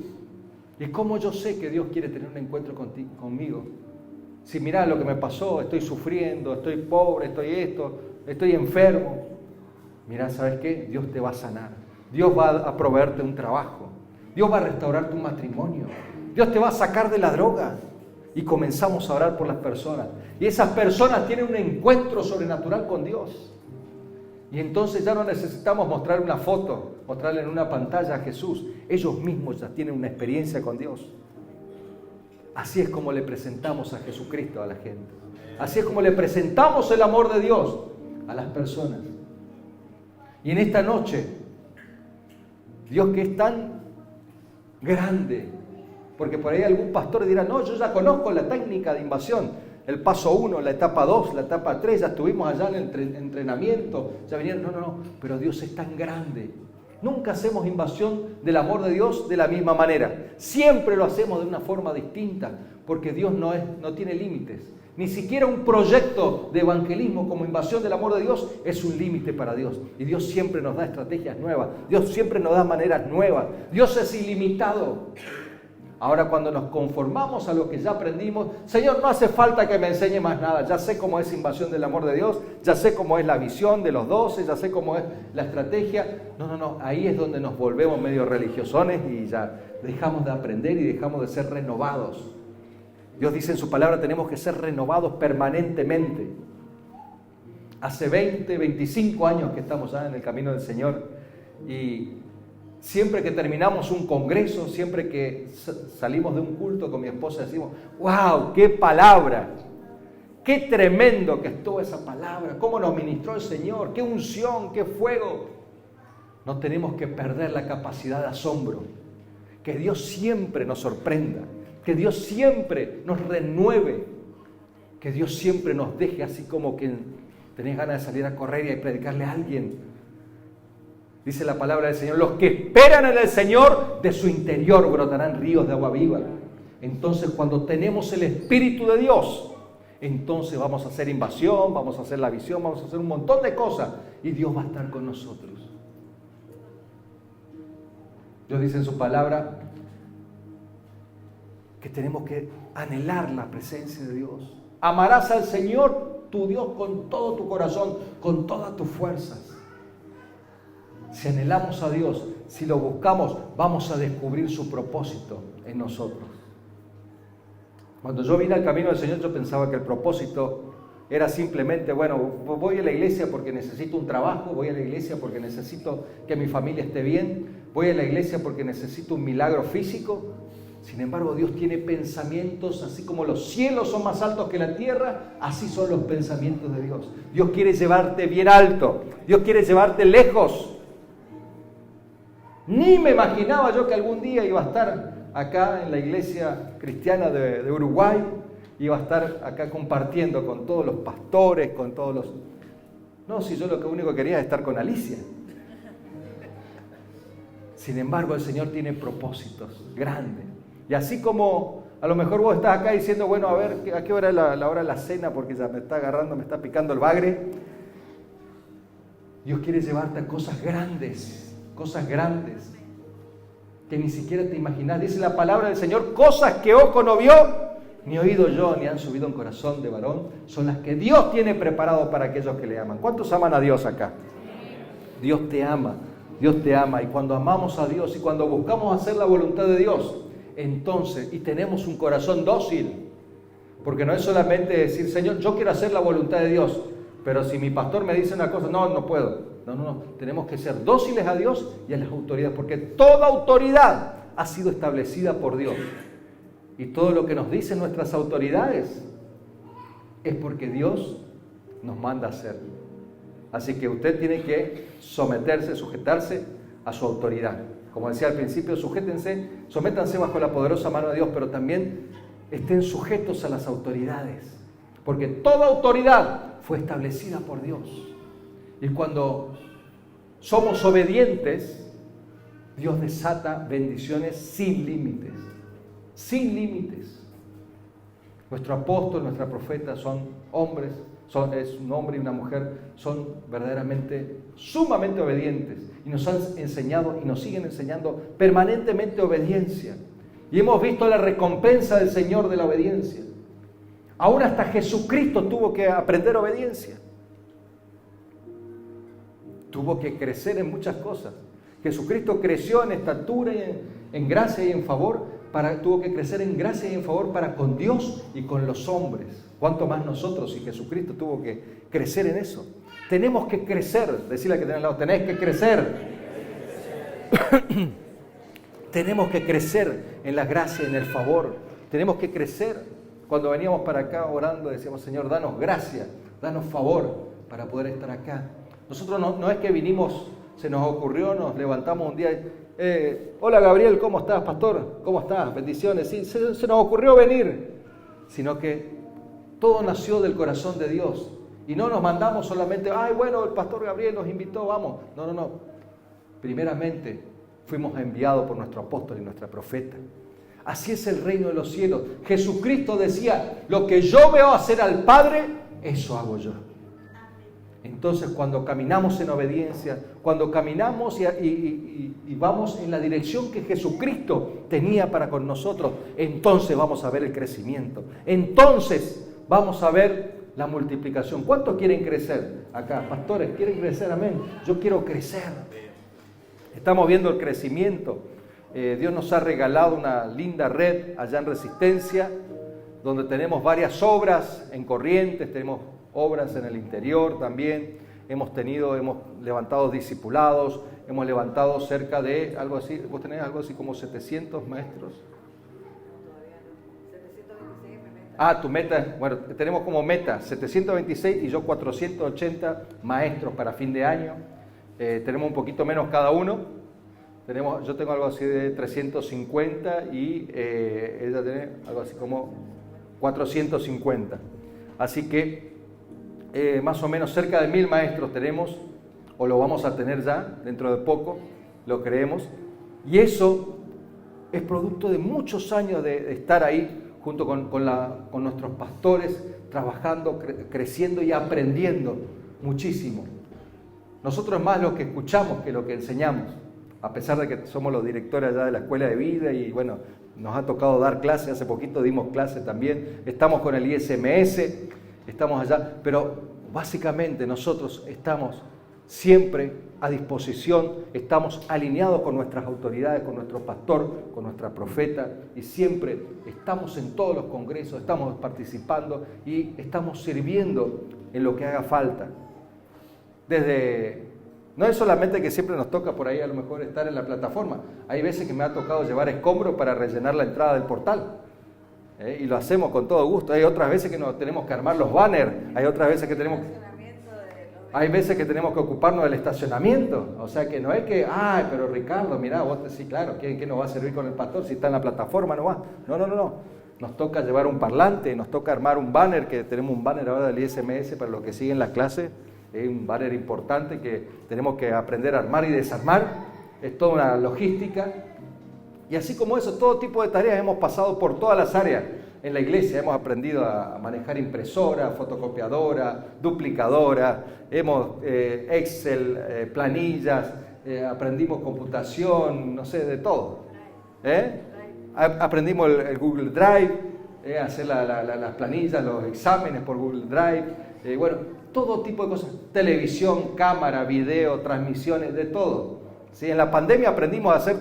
Speaker 1: ¿Y cómo yo sé que Dios quiere tener un encuentro conmigo? Si mirá lo que me pasó, estoy sufriendo, estoy pobre, estoy enfermo. Mirá, ¿sabes qué? Dios te va a sanar. Dios va a proveerte un trabajo. Dios va a restaurar tu matrimonio. Dios te va a sacar de la droga. Y comenzamos a orar por las personas. Y esas personas tienen un encuentro sobrenatural con Dios. Y entonces ya no necesitamos mostrar una foto, mostrarle en una pantalla a Jesús. Ellos mismos ya tienen una experiencia con Dios. Así es como le presentamos a Jesucristo a la gente. Así es como le presentamos el amor de Dios a las personas. Y en esta noche, Dios que es tan grande, porque por ahí algún pastor dirá, no, yo ya conozco la técnica de invasión, el paso 1, la etapa 2, la etapa 3, ya estuvimos allá en el entrenamiento, ya vinieron, no, pero Dios es tan grande. Nunca hacemos invasión del amor de Dios de la misma manera, siempre lo hacemos de una forma distinta, porque Dios no tiene límites. Ni siquiera un proyecto de evangelismo como invasión del amor de Dios es un límite para Dios. Y Dios siempre nos da estrategias nuevas. Dios siempre nos da maneras nuevas. Dios es ilimitado. Ahora cuando nos conformamos a lo que ya aprendimos, Señor, no hace falta que me enseñe más nada. Ya sé cómo es invasión del amor de Dios. Ya sé cómo es la visión de los 12. Ya sé cómo es la estrategia. No. Ahí es donde nos volvemos medio religiosones y ya dejamos de aprender y dejamos de ser renovados. Dios dice en su palabra, tenemos que ser renovados permanentemente. Hace 20, 25 años que estamos ya en el camino del Señor y siempre que terminamos un congreso, siempre que salimos de un culto con mi esposa decimos, ¡wow! ¡Qué palabra! ¡Qué tremendo que estuvo esa palabra! ¿Cómo nos ministró el Señor? ¡Qué unción! ¡Qué fuego! No tenemos que perder la capacidad de asombro. Que Dios siempre nos sorprenda. Que Dios siempre nos renueve, que Dios siempre nos deje así como que tenés ganas de salir a correr y predicarle a alguien. Dice la palabra del Señor, los que esperan en el Señor, de su interior brotarán ríos de agua viva. Entonces cuando tenemos el Espíritu de Dios, entonces vamos a hacer invasión, vamos a hacer la visión, vamos a hacer un montón de cosas y Dios va a estar con nosotros. Dios dice en su palabra, que tenemos que anhelar la presencia de Dios. Amarás al Señor, tu Dios, con todo tu corazón, con todas tus fuerzas. Si anhelamos a Dios, si lo buscamos, vamos a descubrir su propósito en nosotros. Cuando yo vine al camino del Señor, yo pensaba que el propósito era simplemente, bueno, voy a la iglesia porque necesito un trabajo, voy a la iglesia porque necesito que mi familia esté bien, voy a la iglesia porque necesito un milagro físico. Sin embargo, Dios tiene pensamientos, así como los cielos son más altos que la tierra, así son los pensamientos de Dios. Dios quiere llevarte bien alto, Dios quiere llevarte lejos. Ni me imaginaba yo que algún día iba a estar acá en la iglesia cristiana de Uruguay, iba a estar acá compartiendo con todos los pastores, con todos los... No, si yo lo único que quería es estar con Alicia. Sin embargo, el Señor tiene propósitos grandes. Y así como a lo mejor vos estás acá diciendo, bueno, a ver, ¿a qué hora es la hora de la cena? Porque ya me está agarrando, me está picando el bagre. Dios quiere llevarte a cosas grandes, que ni siquiera te imaginas. Dice la palabra del Señor, cosas que ojo no vio, ni oído yo, ni han subido en corazón de varón, son las que Dios tiene preparado para aquellos que le aman. ¿Cuántos aman a Dios acá? Dios te ama, y cuando amamos a Dios y cuando buscamos hacer la voluntad de Dios, entonces, y tenemos un corazón dócil, porque no es solamente decir, Señor, yo quiero hacer la voluntad de Dios, pero si mi pastor me dice una cosa, no puedo. No, tenemos que ser dóciles a Dios y a las autoridades, porque toda autoridad ha sido establecida por Dios. Y todo lo que nos dicen nuestras autoridades es porque Dios nos manda a hacer. Así que usted tiene que sujetarse a su autoridad. Como decía al principio, sométanse bajo la poderosa mano de Dios, pero también estén sujetos a las autoridades, porque toda autoridad fue establecida por Dios. Y cuando somos obedientes, Dios desata bendiciones sin límites, sin límites. Nuestro apóstol, nuestra profeta son hombres, es un hombre y una mujer, son verdaderamente sumamente obedientes y nos han enseñado y nos siguen enseñando permanentemente obediencia. Y hemos visto la recompensa del Señor de la obediencia. Aún hasta Jesucristo tuvo que aprender obediencia. Tuvo que crecer en muchas cosas. Jesucristo creció en estatura, en gracia y en favor, tuvo que crecer en gracia y en favor para con Dios y con los hombres. ¿Cuánto más nosotros si Jesucristo tuvo que crecer en eso? Tenemos que crecer, decirle al que tiene al lado, tenés que crecer. Tenemos que crecer en la gracia, en el favor. Tenemos que crecer. cuando veníamos para acá orando, decíamos, Señor, danos gracia, danos favor para poder estar acá. Nosotros no es que vinimos, se nos ocurrió, nos levantamos un día, hola Gabriel, ¿cómo estás, pastor? ¿Cómo estás? Bendiciones. Sí, se nos ocurrió venir, sino que todo nació del corazón de Dios. Y no nos mandamos solamente, ay, bueno, el pastor Gabriel nos invitó, vamos. No. Primeramente, fuimos enviados por nuestro apóstol y nuestra profeta. Así es el reino de los cielos. Jesucristo decía, lo que yo veo hacer al Padre, eso hago yo. Entonces, cuando caminamos en obediencia, cuando caminamos y vamos en la dirección que Jesucristo tenía para con nosotros, entonces vamos a ver el crecimiento. Entonces vamos a ver la multiplicación. ¿Cuántos quieren crecer acá? Pastores, ¿quieren crecer? Amén. Yo quiero crecer. Estamos viendo el crecimiento. Dios nos ha regalado una linda red allá en Resistencia, donde tenemos varias obras en Corrientes, tenemos obras en el interior también. Hemos levantado discipulados, hemos levantado cerca de algo así, vos tenés algo así como 700 maestros. Tu meta, bueno, tenemos como meta 726 y yo 480 maestros para fin de año. Tenemos un poquito menos cada uno. Yo tengo algo así de 350 y ella tiene algo así como 450. Así que más o menos cerca de 1000 maestros tenemos, o lo vamos a tener ya dentro de poco, lo creemos. Y eso es producto de muchos años de estar ahí junto con nuestros pastores, trabajando, creciendo y aprendiendo muchísimo. Nosotros es más lo que escuchamos que lo que enseñamos, a pesar de que somos los directores allá de la Escuela de Vida y bueno, nos ha tocado dar clases, hace poquito dimos clases también, estamos con el ISMS, estamos allá, pero básicamente nosotros estamos siempre a disposición, estamos alineados con nuestras autoridades, con nuestro pastor, con nuestra profeta y siempre estamos en todos los congresos, estamos participando y estamos sirviendo en lo que haga falta. No es solamente que siempre nos toca por ahí a lo mejor estar en la plataforma, hay veces que me ha tocado llevar escombros para rellenar la entrada del portal. Y lo hacemos con todo gusto. Hay otras veces que nos tenemos que armar los banners, hay otras veces que tenemos que ocuparnos del estacionamiento. O sea que no es que, pero Ricardo, mirá, vos sí, claro, ¿qué nos va a servir con el pastor si está en la plataforma? No va. No. Nos toca llevar un parlante, nos toca armar un banner, que tenemos un banner ahora del ISMS para los que siguen las clases. Es un banner importante que tenemos que aprender a armar y desarmar. Es toda una logística. Y así como eso, todo tipo de tareas hemos pasado por todas las áreas en la iglesia. Hemos aprendido a manejar impresora, fotocopiadora, duplicadora, Excel, planillas, aprendimos computación, no sé, de todo. Aprendimos el Google Drive, hacer las planillas, los exámenes por Google Drive, bueno, todo tipo de cosas, televisión, cámara, video, transmisiones, de todo. Sí, en la pandemia aprendimos a ser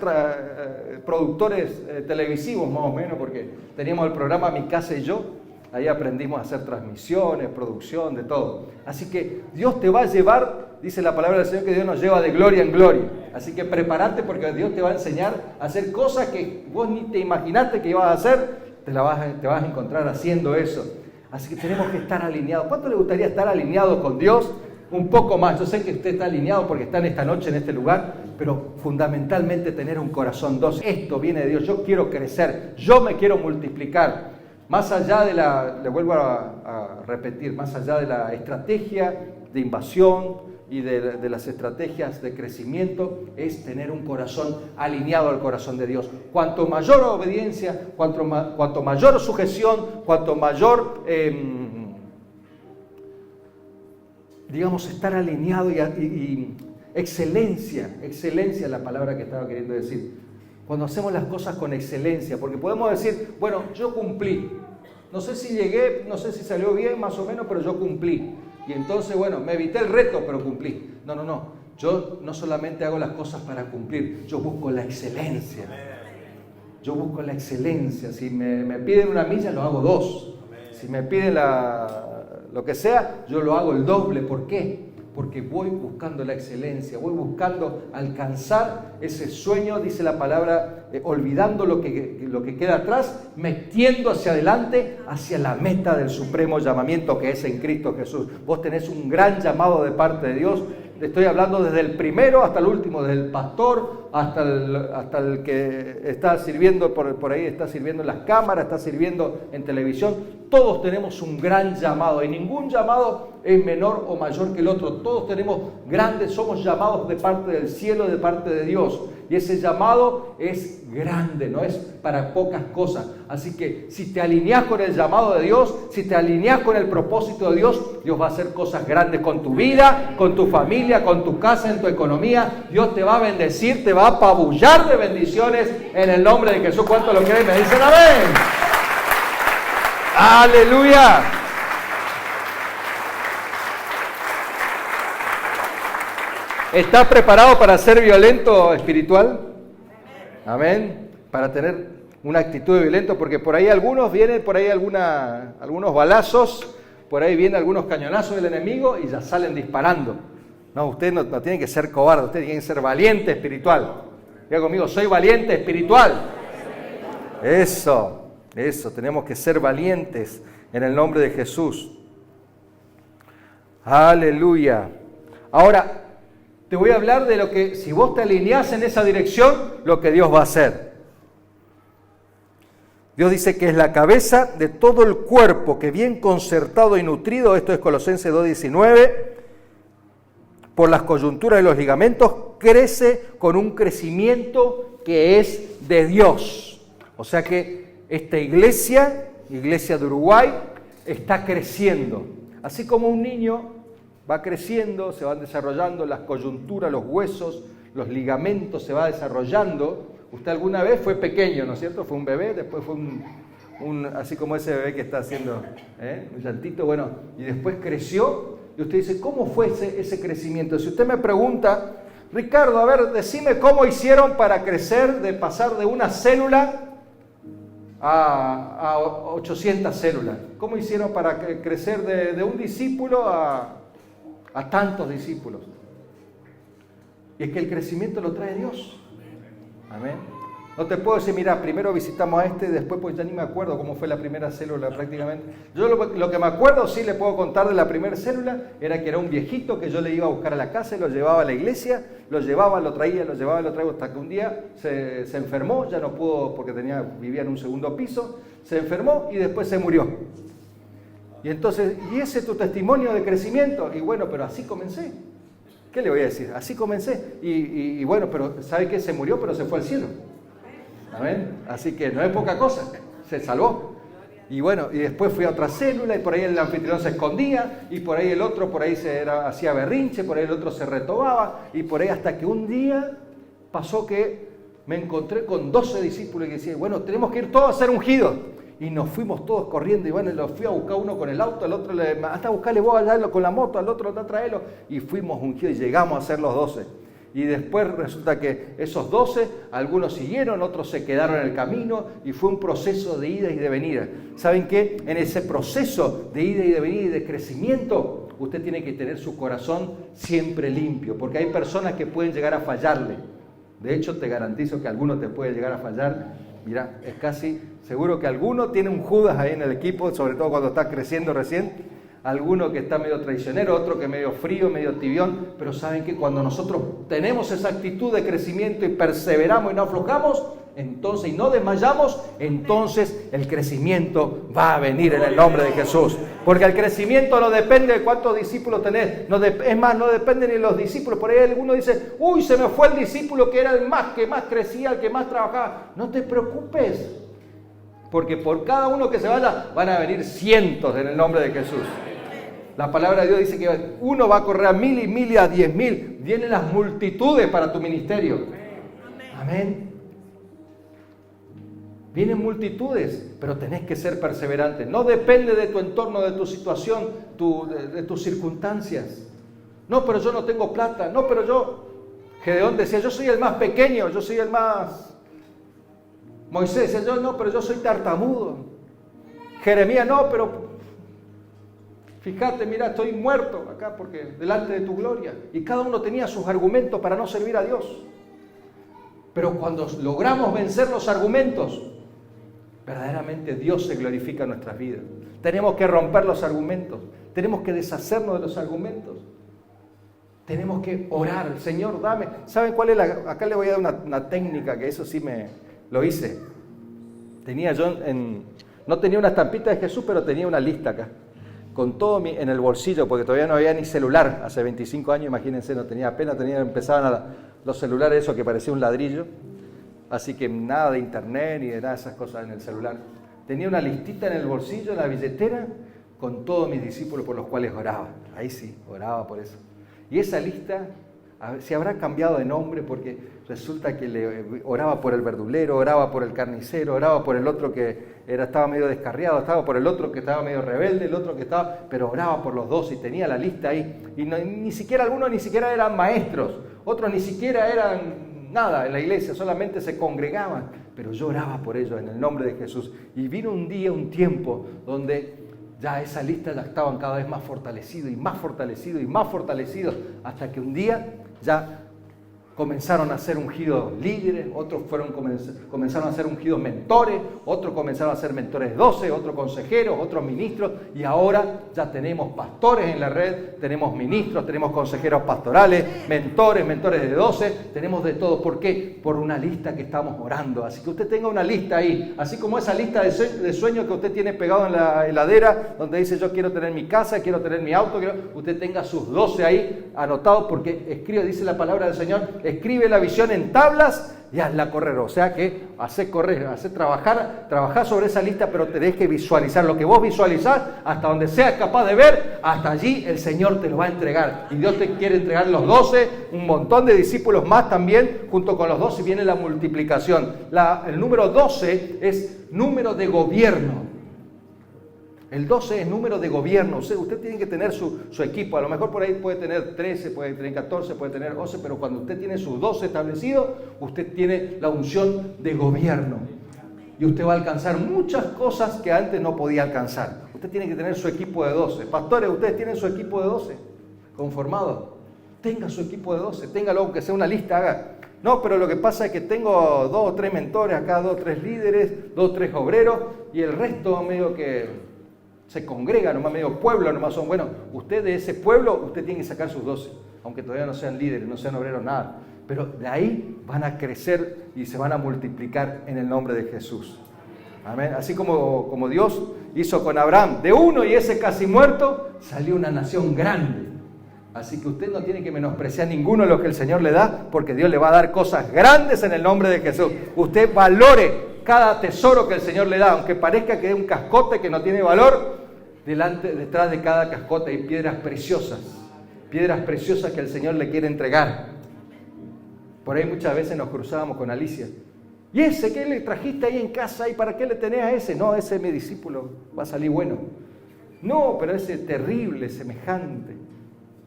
Speaker 1: productores televisivos más o menos, porque teníamos el programa Mi Casa y Yo, ahí aprendimos a hacer transmisiones, producción, de todo. Así que Dios te va a llevar, dice la palabra del Señor, que Dios nos lleva de gloria en gloria. Así que prepárate porque Dios te va a enseñar a hacer cosas que vos ni te imaginaste que ibas a hacer, te vas a encontrar haciendo eso. Así que tenemos que estar alineados. ¿Cuánto le gustaría estar alineados con Dios? Un poco más. Yo sé que usted está alineado porque está en esta noche, en este lugar, pero fundamentalmente tener un corazón. Esto viene de Dios. Yo quiero crecer, yo me quiero multiplicar. Más allá le vuelvo a repetir, más allá de la estrategia de invasión y de las estrategias de crecimiento, es tener un corazón alineado al corazón de Dios. Cuanto mayor obediencia, cuanto mayor sujeción, cuanto mayor... digamos, estar alineado y excelencia es la palabra que estaba queriendo decir. Cuando hacemos las cosas con excelencia, porque podemos decir, bueno, yo cumplí, no sé si llegué, no sé si salió bien más o menos, pero yo cumplí. Y entonces, bueno, me evité el reto, pero cumplí. No, yo no solamente hago las cosas para cumplir, yo busco la excelencia. Yo busco la excelencia. Si me piden una milla, lo hago 2. Si me piden lo que sea, yo lo hago el doble. ¿Por qué? porque voy buscando la excelencia, voy buscando alcanzar ese sueño, dice la palabra, olvidando lo que queda atrás, metiendo hacia adelante, hacia la meta del supremo llamamiento que es en Cristo Jesús. Vos tenés un gran llamado de parte de Dios. Estoy hablando desde el primero hasta el último, desde el pastor hasta el que está sirviendo por ahí, está sirviendo en las cámaras, está sirviendo en televisión. Todos tenemos un gran llamado y ningún llamado es menor o mayor que el otro. Todos tenemos grandes, somos llamados de parte del cielo, de parte de Dios. Y ese llamado es grande, no es para pocas cosas. Así que si te alineás con el llamado de Dios, si te alineás con el propósito de Dios, Dios va a hacer cosas grandes con tu vida, con tu familia, con tu casa, en tu economía. Dios te va a bendecir, te va a apabullar de bendiciones en el nombre de Jesús. ¿Cuántos lo creen? Me dicen amén. ¡Aleluya! ¿Estás preparado para ser violento espiritual? Amén. Para tener una actitud de violento, porque por ahí algunos vienen, por ahí algunos balazos, por ahí vienen algunos cañonazos del enemigo y ya salen disparando. No, usted no tiene que ser cobarde, usted tiene que ser valiente espiritual. Diga conmigo, soy valiente espiritual. Eso, tenemos que ser valientes en el nombre de Jesús. Aleluya. Ahora, te voy a hablar de lo que, si vos te alineás en esa dirección, lo que Dios va a hacer. Dios dice que es la cabeza de todo el cuerpo, que bien concertado y nutrido, esto es Colosenses 2:19, por las coyunturas de los ligamentos, crece con un crecimiento que es de Dios. O sea que esta iglesia de Uruguay, está creciendo. Así como un niño va creciendo, se van desarrollando las coyunturas, los huesos, los ligamentos, se va desarrollando. Usted alguna vez fue pequeño, ¿no es cierto? Fue un bebé, después fue así como ese bebé que está haciendo un llantito, bueno, y después creció. Y usted dice, ¿cómo fue ese crecimiento? Si usted me pregunta, Ricardo, a ver, decime cómo hicieron para crecer, de pasar de una célula a 800 células. ¿Cómo hicieron para crecer de un discípulo a tantos discípulos? Y es que el crecimiento lo trae Dios. Amén. No te puedo decir, mira, primero visitamos a después pues ya ni me acuerdo cómo fue la primera célula prácticamente. Yo lo que me acuerdo, sí le puedo contar de la primera célula, era que era un viejito que yo le iba a buscar a la casa y lo llevaba a la iglesia, lo traía, hasta que un día se enfermó, ya no pudo porque vivía en un segundo piso, se enfermó y después se murió. Y entonces, ¿y ese es tu testimonio de crecimiento? Y bueno, pero así comencé. ¿Qué le voy a decir? Así comencé. Y bueno, pero ¿sabe qué? Se murió, pero se fue al cielo. Amén. Así que no es poca cosa. Se salvó. Y bueno, y después fui a otra célula y por ahí el anfitrión se escondía y por ahí el otro, hacía berrinche, por ahí el otro se retobaba y por ahí hasta que un día pasó que me encontré con 12 discípulos y decían, bueno, tenemos que ir todos a ser ungidos. Y nos fuimos todos corriendo y bueno, los fui a buscar uno con el auto, al otro hasta buscarle vos allá con la moto, al otro traerlo y fuimos ungidos y llegamos a ser los 12. Y después resulta que esos 12, algunos siguieron, otros se quedaron en el camino y fue un proceso de ida y de venida. ¿Saben qué? En ese proceso de ida y de venida y de crecimiento, usted tiene que tener su corazón siempre limpio, porque hay personas que pueden llegar a fallarle. De hecho, te garantizo que alguno te puede llegar a fallar. Mira, es casi seguro que alguno tiene un Judas ahí en el equipo, sobre todo cuando está creciendo recién. Alguno que está medio traicionero, otro que medio frío, medio tibión, pero saben que cuando nosotros tenemos esa actitud de crecimiento y perseveramos y no aflojamos, entonces y no desmayamos, entonces el crecimiento va a venir en el nombre de Jesús. Porque el crecimiento no depende de cuántos discípulos tenés, es más, no depende ni de los discípulos. Por ahí alguno dice, uy, se me fue el discípulo que era el que más crecía, el que más trabajaba. No te preocupes, porque por cada uno que se vaya van a venir cientos en el nombre de Jesús. La palabra de Dios dice que uno va a correr a 1000 y 1000 y a 10.000. Vienen las multitudes para tu ministerio. Amén. Vienen multitudes, pero tenés que ser perseverante. No depende de tu entorno, de tu situación, de tus circunstancias. No, pero yo no tengo plata. No, pero Gedeón decía, yo soy el más pequeño, yo soy el más... Moisés decía, pero yo soy tartamudo. Jeremías, no, pero Fíjate, mira, estoy muerto acá porque delante de tu gloria. Y cada uno tenía sus argumentos para no servir a Dios. Pero cuando logramos vencer los argumentos, verdaderamente Dios se glorifica en nuestras vidas. Tenemos que romper los argumentos. Tenemos que deshacernos de los argumentos. Tenemos que orar. Señor, dame. ¿Saben cuál es acá le voy a dar una técnica que eso sí lo hice. No tenía una estampita de Jesús, pero tenía una lista acá. Con todo en el bolsillo, porque todavía no había ni celular. Hace 25 años, imagínense, empezaban los celulares, eso que parecía un ladrillo. Así que nada de internet ni de nada de esas cosas en el celular. Tenía una listita en el bolsillo, en la billetera, con todos mis discípulos por los cuales oraba. Ahí sí, oraba por eso. Y esa lista se habrá cambiado de nombre porque resulta que oraba por el verdulero, oraba por el carnicero, oraba por el otro que estaba medio descarriado, estaba por el otro que estaba medio rebelde, pero oraba por los dos y tenía la lista ahí. Y algunos ni siquiera eran maestros, otros ni siquiera eran nada en la iglesia, solamente se congregaban, pero yo oraba por ellos en el nombre de Jesús. Y vino un tiempo donde ya esa lista ya estaban cada vez más fortalecidos y más fortalecidos y más fortalecidos, hasta que un día ya comenzaron a ser ungidos líderes, otros comenzaron a ser ungidos mentores, otros comenzaron a ser mentores 12, otros consejeros, otros ministros, y ahora ya tenemos pastores en la red, tenemos ministros, tenemos consejeros pastorales, mentores de 12, tenemos de todo. ¿Por qué? Por una lista que estamos orando. Así que usted tenga una lista ahí, así como esa lista de sueños que usted tiene pegado en la heladera, donde dice yo quiero tener mi casa, quiero tener mi auto, usted tenga sus 12 ahí anotados, porque dice la palabra del Señor, escribe la visión en tablas y hazla correr. O sea que hace correr, hace trabajar sobre esa lista, pero tenés que visualizar. Lo que vos visualizás, hasta donde seas capaz de ver, hasta allí el Señor te lo va a entregar. Y Dios te quiere entregar los 12, un montón de discípulos más también, junto con los 12 viene la multiplicación. El número 12 es número de gobierno. El 12 es número de gobierno. Usted tiene que tener su equipo. A lo mejor por ahí puede tener 13, puede tener 14, puede tener 11, pero cuando usted tiene sus 12 establecidos, usted tiene la unción de gobierno. Y usted va a alcanzar muchas cosas que antes no podía alcanzar. Usted tiene que tener su equipo de 12. Pastores, ustedes tienen su equipo de 12 conformado. Tenga su equipo de 12, téngalo, aunque sea una lista, haga. No, pero lo que pasa es que tengo 2 o 3 mentores acá, 2 o 3 líderes, 2 o 3 obreros, y el resto medio que se congrega, nomás medio pueblo, nomás son. Bueno, usted de ese pueblo, usted tiene que sacar sus 12, aunque todavía no sean líderes, no sean obreros, nada. Pero de ahí van a crecer y se van a multiplicar en el nombre de Jesús. Amén. Así como Dios hizo con Abraham, de uno y ese casi muerto, salió una nación grande. Así que usted no tiene que menospreciar ninguno de lo que el Señor le da, porque Dios le va a dar cosas grandes en el nombre de Jesús. Usted valore cada tesoro que el Señor le da, aunque parezca que es un cascote que no tiene valor, detrás de cada cascote hay piedras preciosas que el Señor le quiere entregar. Por ahí muchas veces nos cruzábamos con Alicia. ¿Y ese qué le trajiste ahí en casa? ¿Y para qué le tenés a ese? No, ese es mi discípulo, va a salir bueno. No, pero ese terrible, semejante.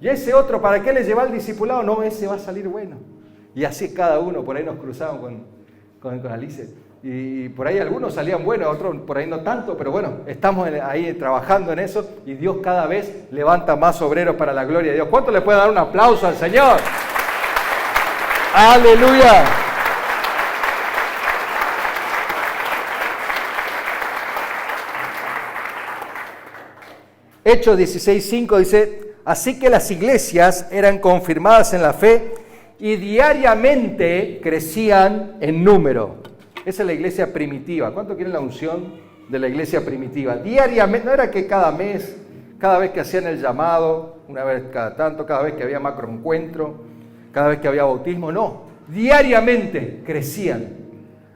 Speaker 1: ¿Y ese otro, para qué le lleva al discipulado? No, ese va a salir bueno. Y así cada uno, por ahí nos cruzamos con Alicia. Y por ahí algunos salían buenos, otros por ahí no tanto, pero bueno, estamos ahí trabajando en eso y Dios cada vez levanta más obreros para la gloria de Dios. ¿Cuánto le puede dar un aplauso al Señor? ¡Aleluya! Hechos 16:5 dice, así que las iglesias eran confirmadas en la fe y diariamente crecían en número. Esa es la iglesia primitiva. ¿Cuánto quieren la unción de la iglesia primitiva? Diariamente, no era que cada mes, cada vez que hacían el llamado, una vez cada tanto, cada vez que había macroencuentro, cada vez que había bautismo, no. Diariamente crecían.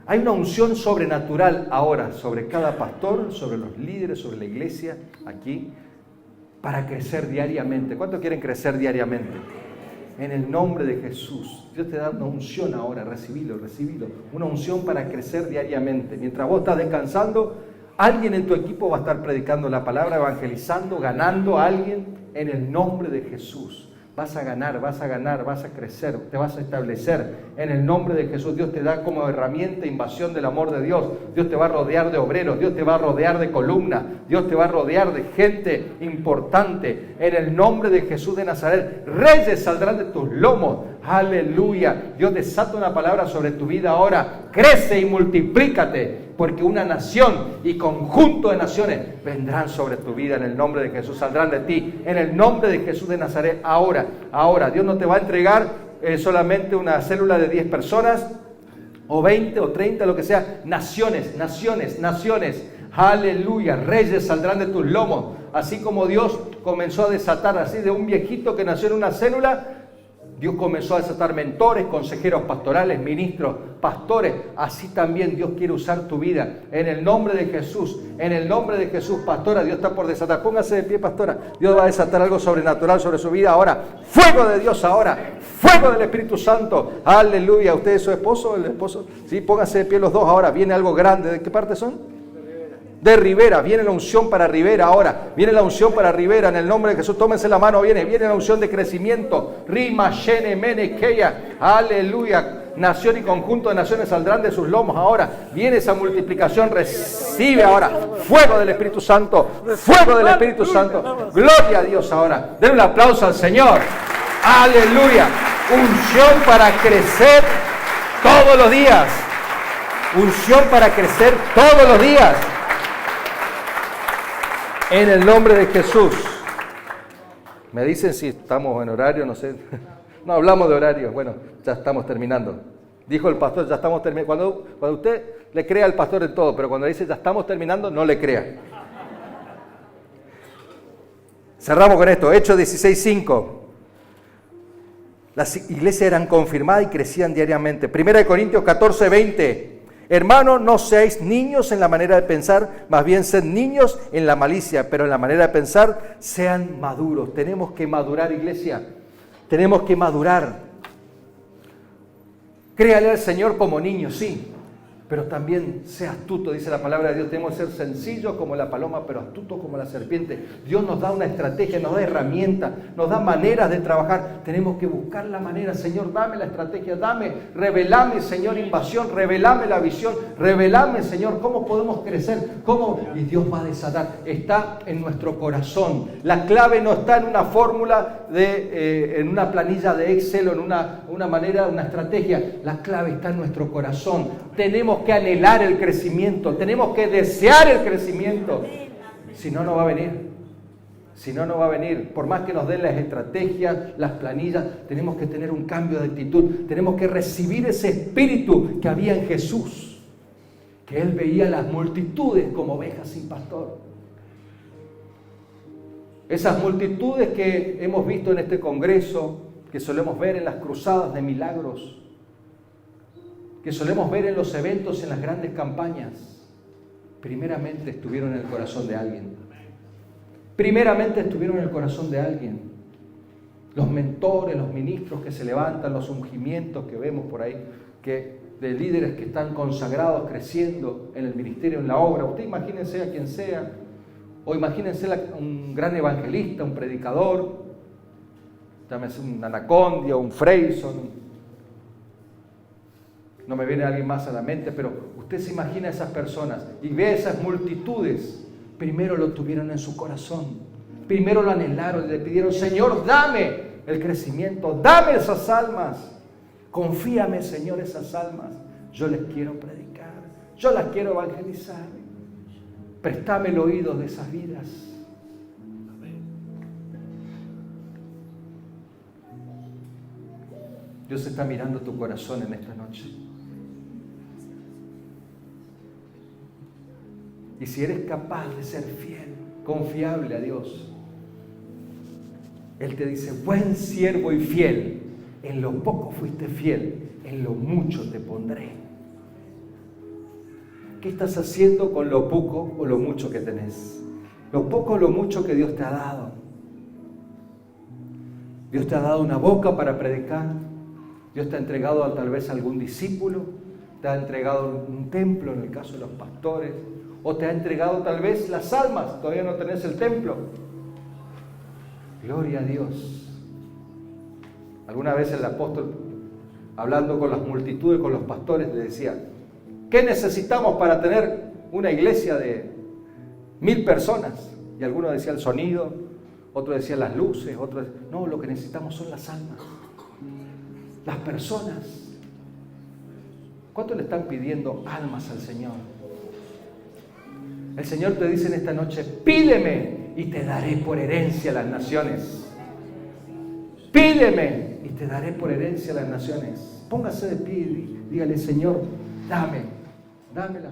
Speaker 1: Hay una unción sobrenatural ahora sobre cada pastor, sobre los líderes, sobre la iglesia, aquí, para crecer diariamente. ¿Cuánto quieren crecer diariamente? En el nombre de Jesús. Dios te da una unción ahora, recibilo. Una unción para crecer diariamente. Mientras vos estás descansando, alguien en tu equipo va a estar predicando la palabra, evangelizando, ganando a alguien en el nombre de Jesús. Vas a ganar, vas a crecer, te vas a establecer. En el nombre de Jesús, Dios te da como herramienta invasión del amor de Dios. Dios te va a rodear de obreros, Dios te va a rodear de columnas, Dios te va a rodear de gente importante. En el nombre de Jesús de Nazaret, reyes saldrán de tus lomos. Aleluya. Dios desata una palabra sobre tu vida ahora. Crece y multiplícate, porque una nación y conjunto de naciones vendrán sobre tu vida en el nombre de Jesús, saldrán de ti, en el nombre de Jesús de Nazaret, ahora. Dios no te va a entregar solamente una célula de 10 personas, o 20, o 30, lo que sea, naciones, aleluya, reyes saldrán de tus lomos, así como Dios comenzó a desatar así de un viejito que nació en una célula. Dios comenzó a desatar mentores, consejeros pastorales, ministros, pastores. Así también Dios quiere usar tu vida. En el nombre de Jesús, pastora, Dios está por desatar. Póngase de pie, pastora. Dios va a desatar algo sobrenatural sobre su vida ahora. Fuego de Dios ahora. Fuego del Espíritu Santo. Aleluya. ¿Usted es su esposo? ¿El esposo? Sí, pónganse de pie los dos ahora. Viene algo grande. ¿De qué parte son? De Rivera, viene la unción para Rivera ahora, viene la unción para Rivera en el nombre de Jesús, tómense la mano, viene la unción de crecimiento, Rima, Shene, Mene, Keya, aleluya, nación y conjunto de naciones saldrán de sus lomos ahora, viene esa multiplicación, recibe ahora, fuego del Espíritu Santo, gloria a Dios ahora, den un aplauso al Señor, aleluya, unción para crecer todos los días, unción para crecer todos los días. En el nombre de Jesús. Me dicen si estamos en horario, no sé. No hablamos de horario. Bueno, ya estamos terminando. Dijo el pastor, ya estamos terminando. Cuando usted le crea al pastor en todo, pero cuando dice ya estamos terminando, no le crea. Cerramos con esto. Hechos 16:5. Las iglesias eran confirmadas y crecían diariamente. 1 Corintios 14:20. Hermanos, no seáis niños en la manera de pensar, más bien sed niños en la malicia, pero en la manera de pensar sean maduros. Tenemos que madurar, iglesia. Tenemos que madurar. Créale al Señor como niño, sí, pero también sea astuto, dice la palabra de Dios. Tenemos que ser sencillos como la paloma, pero astutos como la serpiente. Dios nos da una estrategia, nos da herramientas, nos da maneras de trabajar. Tenemos que buscar la manera. Señor, dame la estrategia, revelame, Señor, invasión, revelame la visión, revelame, Señor, cómo podemos crecer, y Dios va a desatar. Está en nuestro corazón. La clave no está en una fórmula, en una planilla de Excel o en una manera, una estrategia. La clave está en nuestro corazón. Tenemos que anhelar el crecimiento, tenemos que desear el crecimiento. Si no, no va a venir. Por más que nos den las estrategias, las planillas, tenemos que tener un cambio de actitud. Tenemos que recibir ese espíritu que había en Jesús, que Él veía las multitudes como ovejas sin pastor. Esas multitudes que hemos visto en este congreso, que solemos ver en las cruzadas de milagros, que solemos ver en los eventos, en las grandes campañas, primeramente estuvieron en el corazón de alguien. Los mentores, los ministros que se levantan, los ungimientos que vemos por ahí, de líderes que están consagrados, creciendo en el ministerio, en la obra. Usted imagínense a quien sea, o imagínense un gran evangelista, un predicador, llámese un Anacondia, un Freyson. No me viene alguien más a la mente, pero usted se imagina a esas personas y ve a esas multitudes. Primero lo tuvieron en su corazón. Primero lo anhelaron y le pidieron: Señor, dame el crecimiento, dame esas almas. Confíame, Señor, esas almas. Yo les quiero predicar, yo las quiero evangelizar. Préstame el oído de esas vidas. Dios está mirando tu corazón en esta noche. Y si eres capaz de ser fiel, confiable a Dios, Él te dice: buen siervo y fiel, en lo poco fuiste fiel, en lo mucho te pondré. ¿Qué estás haciendo con lo poco o lo mucho que tenés? Lo poco o lo mucho que Dios te ha dado. Dios te ha dado una boca para predicar. Dios te ha entregado tal vez algún discípulo. Te ha entregado un templo, en el caso de los pastores. O te ha entregado tal vez las almas, todavía no tenés el templo. Gloria a Dios. Alguna vez el apóstol, hablando con las multitudes, con los pastores, le decía: ¿qué necesitamos para tener una iglesia de 1000 personas? Y algunos decían el sonido, otros decían las luces, otros decían, no, lo que necesitamos son las almas, las personas. ¿Cuánto le están pidiendo almas al Señor? El Señor te dice en esta noche: pídeme y te daré por herencia las naciones. Pídeme y te daré por herencia las naciones. Póngase de pie y dígale: Señor, dámela.